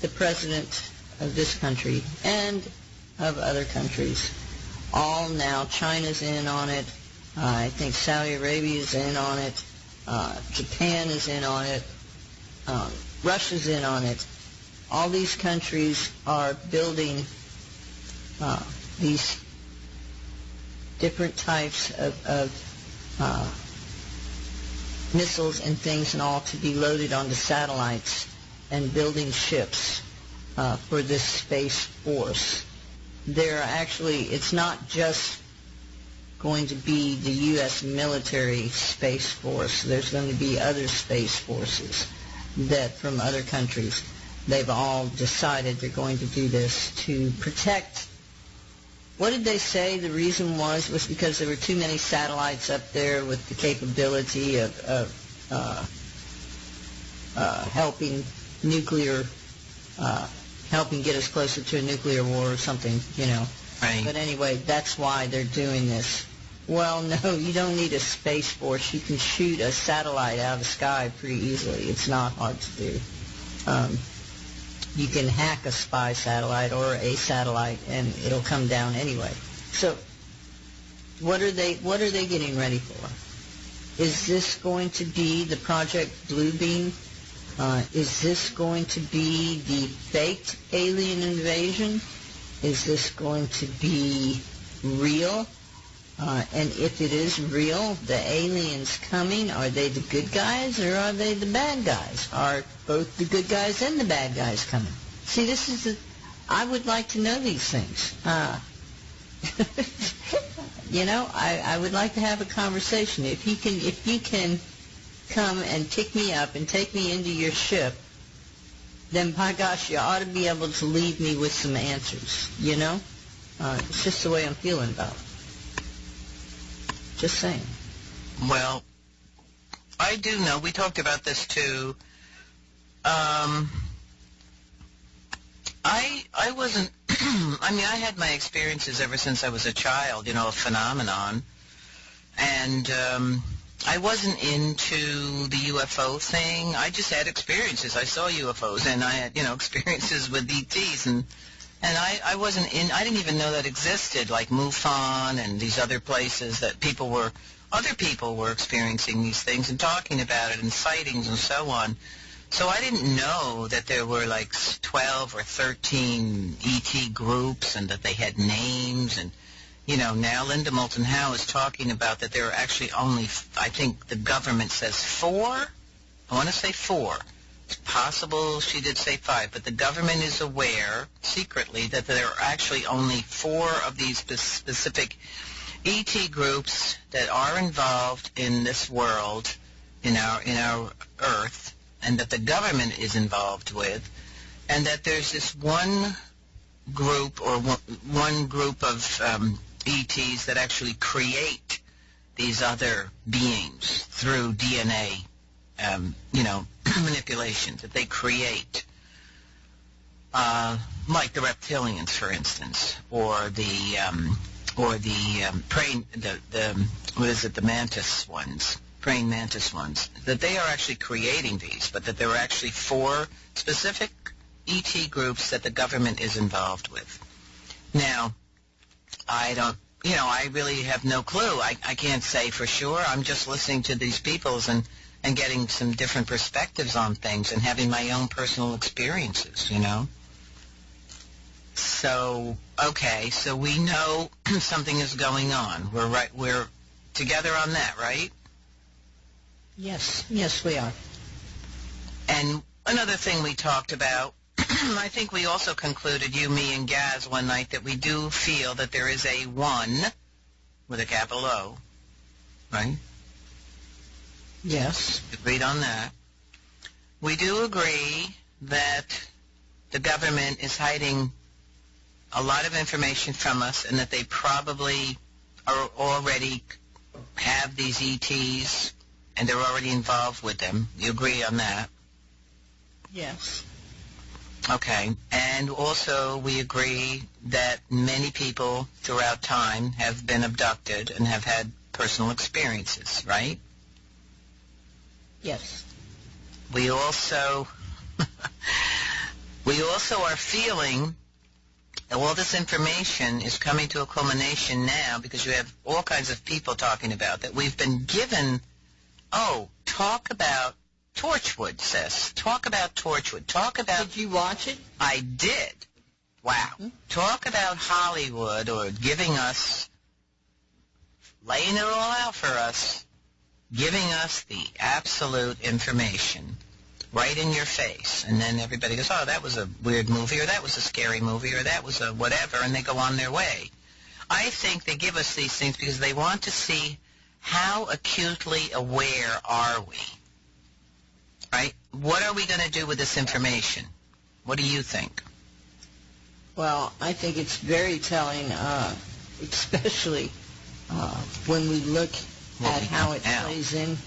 the president of this country and of other countries all now. China's in on it. I think Saudi Arabia is in on it. Japan is in on it. Russia's in on it. All these countries are building these different types of missiles and things and all to be loaded onto satellites, and building ships for this space force. It's not just going to be the U.S. military space force. There's going to be other space forces that from other countries. They've all decided they're going to do this to protect what did they say the reason was because there were too many satellites up there with the capability of helping nuclear, helping get us closer to a nuclear war or something, you know. Right. But anyway, that's why they're doing this. Well, no, you don't need a space force. You can shoot a satellite out of the sky pretty easily. It's not hard to do. You can hack a spy satellite or a satellite, and it'll come down anyway. So, what are they getting ready for? Is this going to be the Project Bluebeam? Is this going to be the faked alien invasion? Is this going to be real? And if it is real, the aliens coming, are they the good guys or are they the bad guys? Are both the good guys and the bad guys coming? See, this is I would like to know these things. You know, I would like to have a conversation. If you can come and pick me up and take me into your ship, then by gosh, you ought to be able to leave me with some answers, you know? It's just the way I'm feeling about it. Just saying. Well, I do know. We talked about this too. I wasn't, I mean, I had my experiences ever since I was a child, you know, a phenomenon. And I wasn't into the UFO thing. I just had experiences. I saw UFOs, and I had, you know, experiences with ETs, and I wasn't in, I didn't even know that existed, like MUFON and these other places that other people were experiencing these things and talking about it and sightings and so on. So I didn't know that there were like 12 or 13 ET groups and that they had names. And, you know, now Linda Moulton Howe is talking about that there are actually only, I think the government says 4. I want to say 4. It's possible she did say 5, but the government is aware secretly that there are actually only 4 of these specific ET groups that are involved in this world, in our Earth, and that the government is involved with, and that there's this one group or one group of ETs that actually create these other beings through DNA, you know, manipulation that they create, like the reptilians, for instance, or the praying, what is it, the mantis ones, praying mantis ones, that they are actually creating these, but that there are actually 4 specific ET groups that the government is involved with. Now, I don't, you know, I really have no clue. I can't say for sure. I'm just listening to these people's and getting some different perspectives on things and having my own personal experiences, you know. So, okay, so we know something is going on. We're together on that, right? Yes, we are. And another thing we talked about, I think we also concluded, you, me, and Gaz, one night, that we do feel that there is a 1 with a capital O, right? Yes. Agreed on that. We do agree that the government is hiding a lot of information from us and that they probably are already have these ETs and they're already involved with them. You agree on that? Yes. Okay. And also we agree that many people throughout time have been abducted and have had personal experiences, right? Yes. We also are feeling that all this information is coming to a culmination now because you have all kinds of people talking about that we've been given. Oh, talk about Torchwood, sis. Talk about Torchwood. Talk about... Did you watch it? I did. Wow. Mm-hmm. Talk about Hollywood or giving us, laying it all out for us, giving us the absolute information right in your face. And then everybody goes, oh, that was a weird movie, or that was a scary movie, or that was a whatever, and they go on their way. I think they give us these things because they want to see how acutely aware are we, right? What are we going to do with this information? What do you think? Well, I think it's very telling, especially when we look at how it plays in.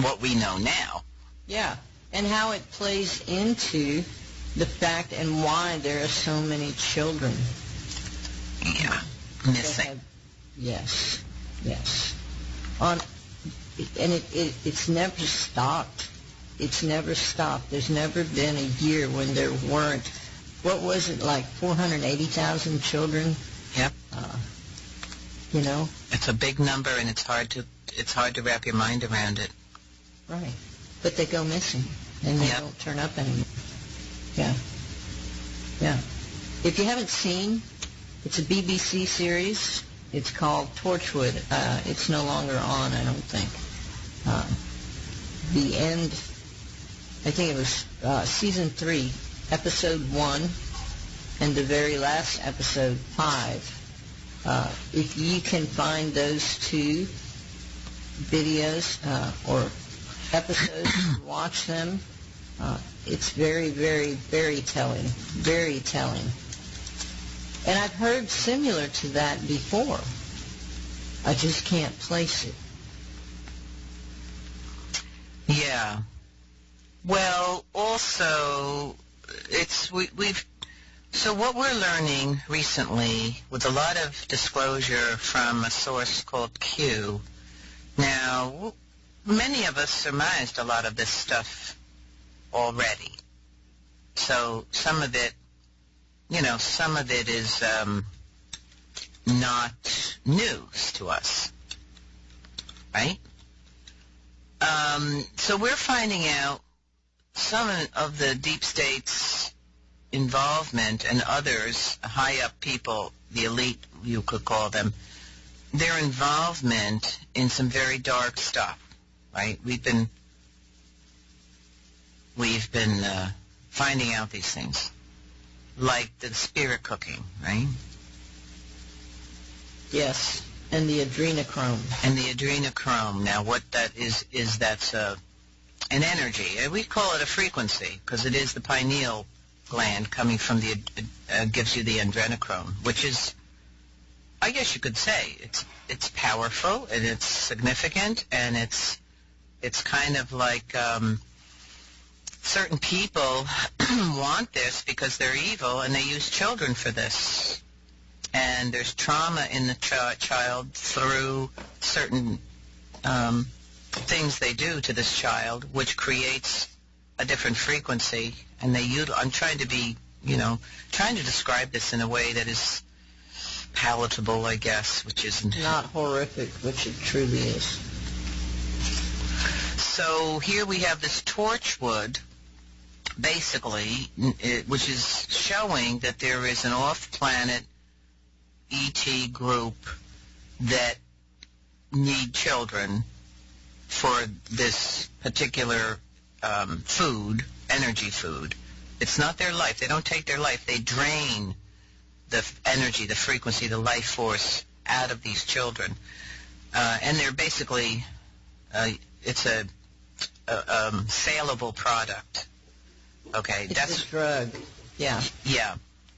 What we know now. Yeah, and how it plays into the fact and why there are so many children. Yeah, missing. Yes. And it's never stopped. It's never stopped. There's never been a year when there weren't, what was it, like 480,000 children? Yep. You know? It's a big number, and it's hard to wrap your mind around it. Right. But they go missing, and they don't turn up anymore. Yeah. If you haven't seen, it's a BBC series. It's called Torchwood. It's no longer on, I don't think. The end, I think it was season 3, episode 1, and the very last episode, 5. If you can find those two videos or episodes, watch them. It's very, very, very telling. Very telling. And I've heard similar to that before. I just can't place it. Yeah. Well, also, so what we're learning recently, with a lot of disclosure from a source called Q. Now, many of us surmised a lot of this stuff already. So some of it is not news to us, right? So we're finding out some of the deep state's involvement and others, high-up people, the elite, you could call them, their involvement in some very dark stuff, right? We've been finding out these things, like the spirit cooking, right? Yes, and the adrenochrome. Now, what that is that's an energy. We call it a frequency because it is the pineal gland coming from gives you the adrenochrome, which is, I guess you could say, it's powerful and it's significant, and it's kind of like certain people want this because they're evil and they use children for this. And there's trauma in the child through certain things they do to this child, which creates a different frequency. And I'm trying to describe this in a way that is palatable, I guess, which isn't not horrific, which it truly is. So here we have this Torchwood, basically, which is showing that there is an off-planet ET group that need children for this particular food, energy food. It's not their life. They don't take their life. They drain the energy, the frequency, the life force out of these children. And they're basically, it's a saleable product. Okay, it's a drug. Yeah. Yeah.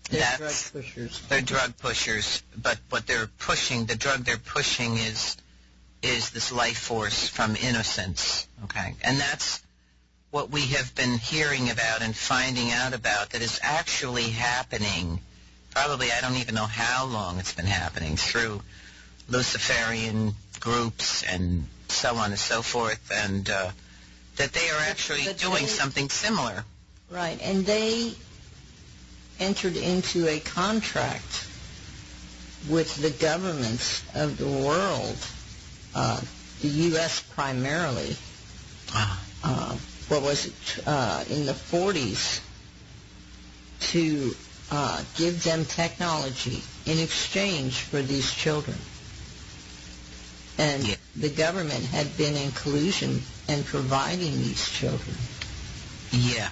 They're drug pushers. They're drug pushers, but what they're pushing, the drug they're pushing is this life force from innocence, okay? And that's what we have been hearing about and finding out about that is actually happening. Probably, I don't even know how long it's been happening, through Luciferian groups and so on and so forth, and that they are actually doing something similar. Right, and they entered into a contract with the governments of the world, the U.S. primarily. What was it, in the 40s, to give them technology in exchange for these children. And the government had been in collusion and providing these children. Yeah.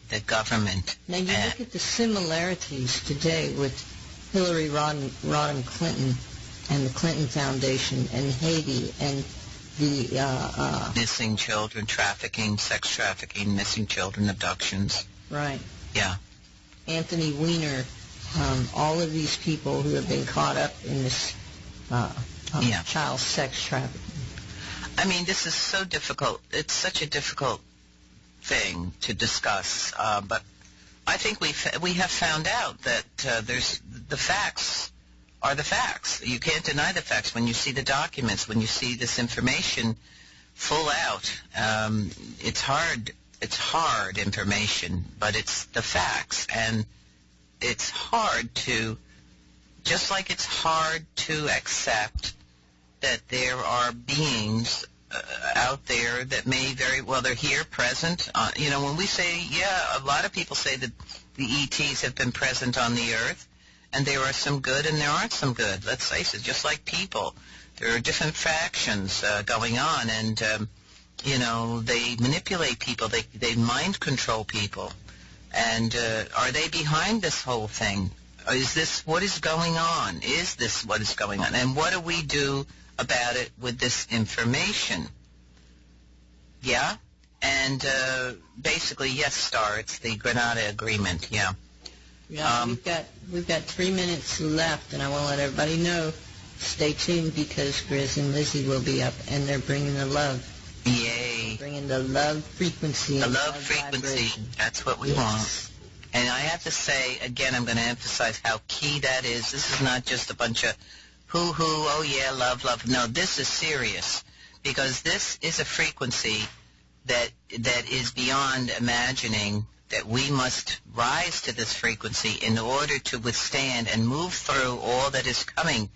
The government. Now you look at the similarities today with Hillary Rodham Clinton and the Clinton Foundation and Haiti and the missing children trafficking, sex trafficking, missing children abductions. Right. Yeah. Anthony Weiner, all of these people who have been caught up in this child sex trafficking. I mean, this is so difficult. It's such a difficult thing to discuss, but I think we have found out that there's the facts are the facts. You can't deny the facts when you see the documents, when you see this information full out. It's hard information, but it's the facts, and it's hard to, just like it's hard to accept that there are beings out there that may very well, they're here, present. When we say, a lot of people say that the ETs have been present on the earth, and there are some good and there aren't some good. Let's face it, just like people. There are different factions going on, and, they manipulate people. They mind control people. And are they behind this whole thing? Is this what is going on? Is this what is going on? And what do we do about it with this information? Yeah? And basically, yes, Star, it's the Grenada Agreement, yeah. Yeah, we've got 3 minutes left, and I want to let everybody know, stay tuned, because Grizz and Lizzie will be up, and they're bringing the love. Yay. Bringing the love frequency. The love frequency. Vibration. That's what we want. And I have to say, again, I'm going to emphasize how key that is. This is not just a bunch of hoo-hoo, oh yeah, love, love. No, this is serious, because this is a frequency that is beyond imagining, that we must rise to this frequency in order to withstand and move through all that is coming.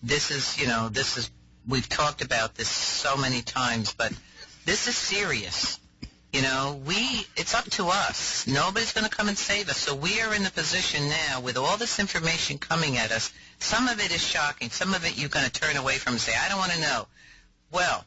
This is, we've talked about this so many times, but this is serious. It's up to us. Nobody's going to come and save us. So we are in the position now with all this information coming at us. Some of it is shocking. Some of it you're going to turn away from and say, I don't want to know. Well,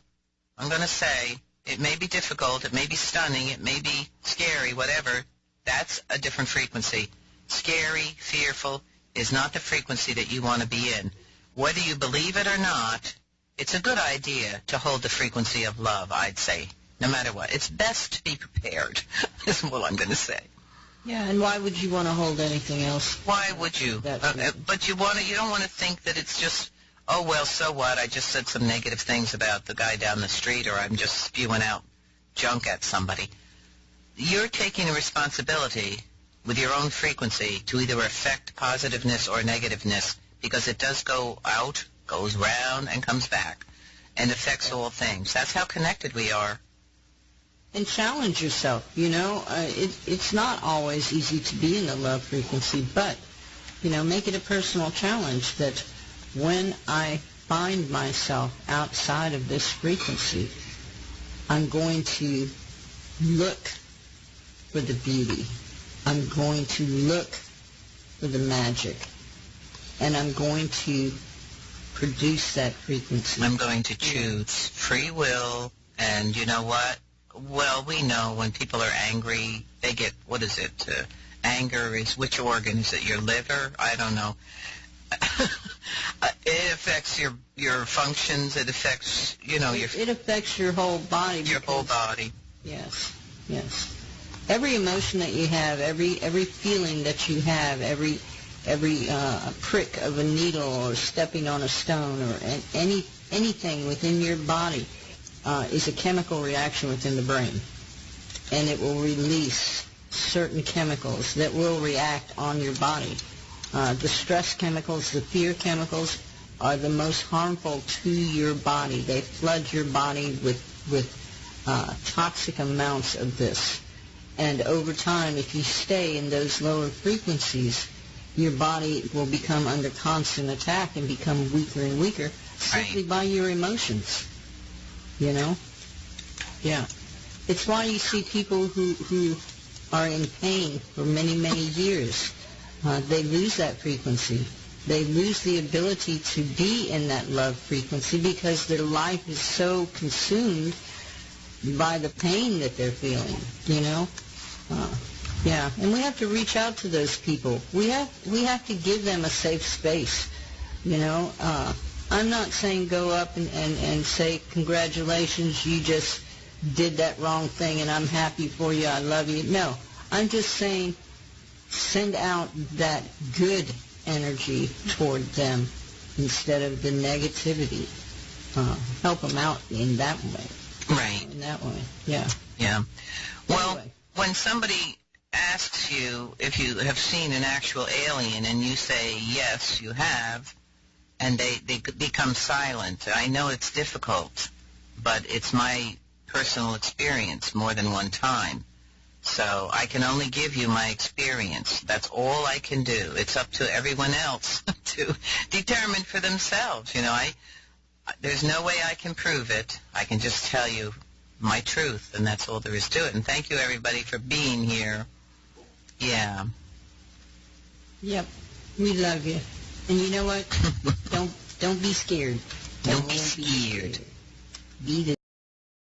I'm going to say it may be difficult. It may be stunning. It may be scary, whatever. That's a different frequency. Scary, fearful is not the frequency that you want to be in. Whether you believe it or not, it's a good idea to hold the frequency of love, I'd say. No matter what. It's best to be prepared, is what I'm going to say. Yeah, and why would you want to hold anything else? Why would you? But you don't want to think that it's just, oh, well, so what? I just said some negative things about the guy down the street, or I'm just spewing out junk at somebody. You're taking a responsibility with your own frequency to either affect positiveness or negativeness, because it does go out, goes round, and comes back, and affects all things. That's how connected we are. And challenge yourself. It's not always easy to be in the love frequency, but, make it a personal challenge that when I find myself outside of this frequency, I'm going to look for the beauty. I'm going to look for the magic. And I'm going to produce that frequency. I'm going to choose free will, and you know what? Well, we know when people are angry, they get, what is it? Anger is, which organ? Is it your liver? I don't know. It affects your functions. It affects, It affects your whole body. Your whole body. Yes. Every emotion that you have, every feeling that you have, every prick of a needle or stepping on a stone or anything within your body is a chemical reaction within the brain, and it will release certain chemicals that will react on your body. The stress chemicals, the fear chemicals are the most harmful to your body. They flood your body with toxic amounts of this. And over time, if you stay in those lower frequencies, your body will become under constant attack and become weaker and weaker simply by your emotions. Yeah. It's why you see people who are in pain for many, many years. They lose that frequency. They lose the ability to be in that love frequency because their life is so consumed by the pain that they're feeling, Yeah, and we have to reach out to those people. We have to give them a safe space, I'm not saying go up and say, congratulations, you just did that wrong thing and I'm happy for you, I love you. No, I'm just saying send out that good energy toward them instead of the negativity. Help them out in that way. Right. In that way, yeah. Yeah. Well, Anyway. when somebody asks you if you have seen an actual alien and you say, yes, you have, and they become silent, I know it's difficult, but it's my personal experience more than one time. So I can only give you my experience. That's all I can do. It's up to everyone else to determine for themselves. You know, there's no way I can prove it. I can just tell you my truth, and that's all there is to it. And thank you, everybody, for being here. Yeah. Yep. We love you. And you know what? Don't be scared. Don't be scared. Be the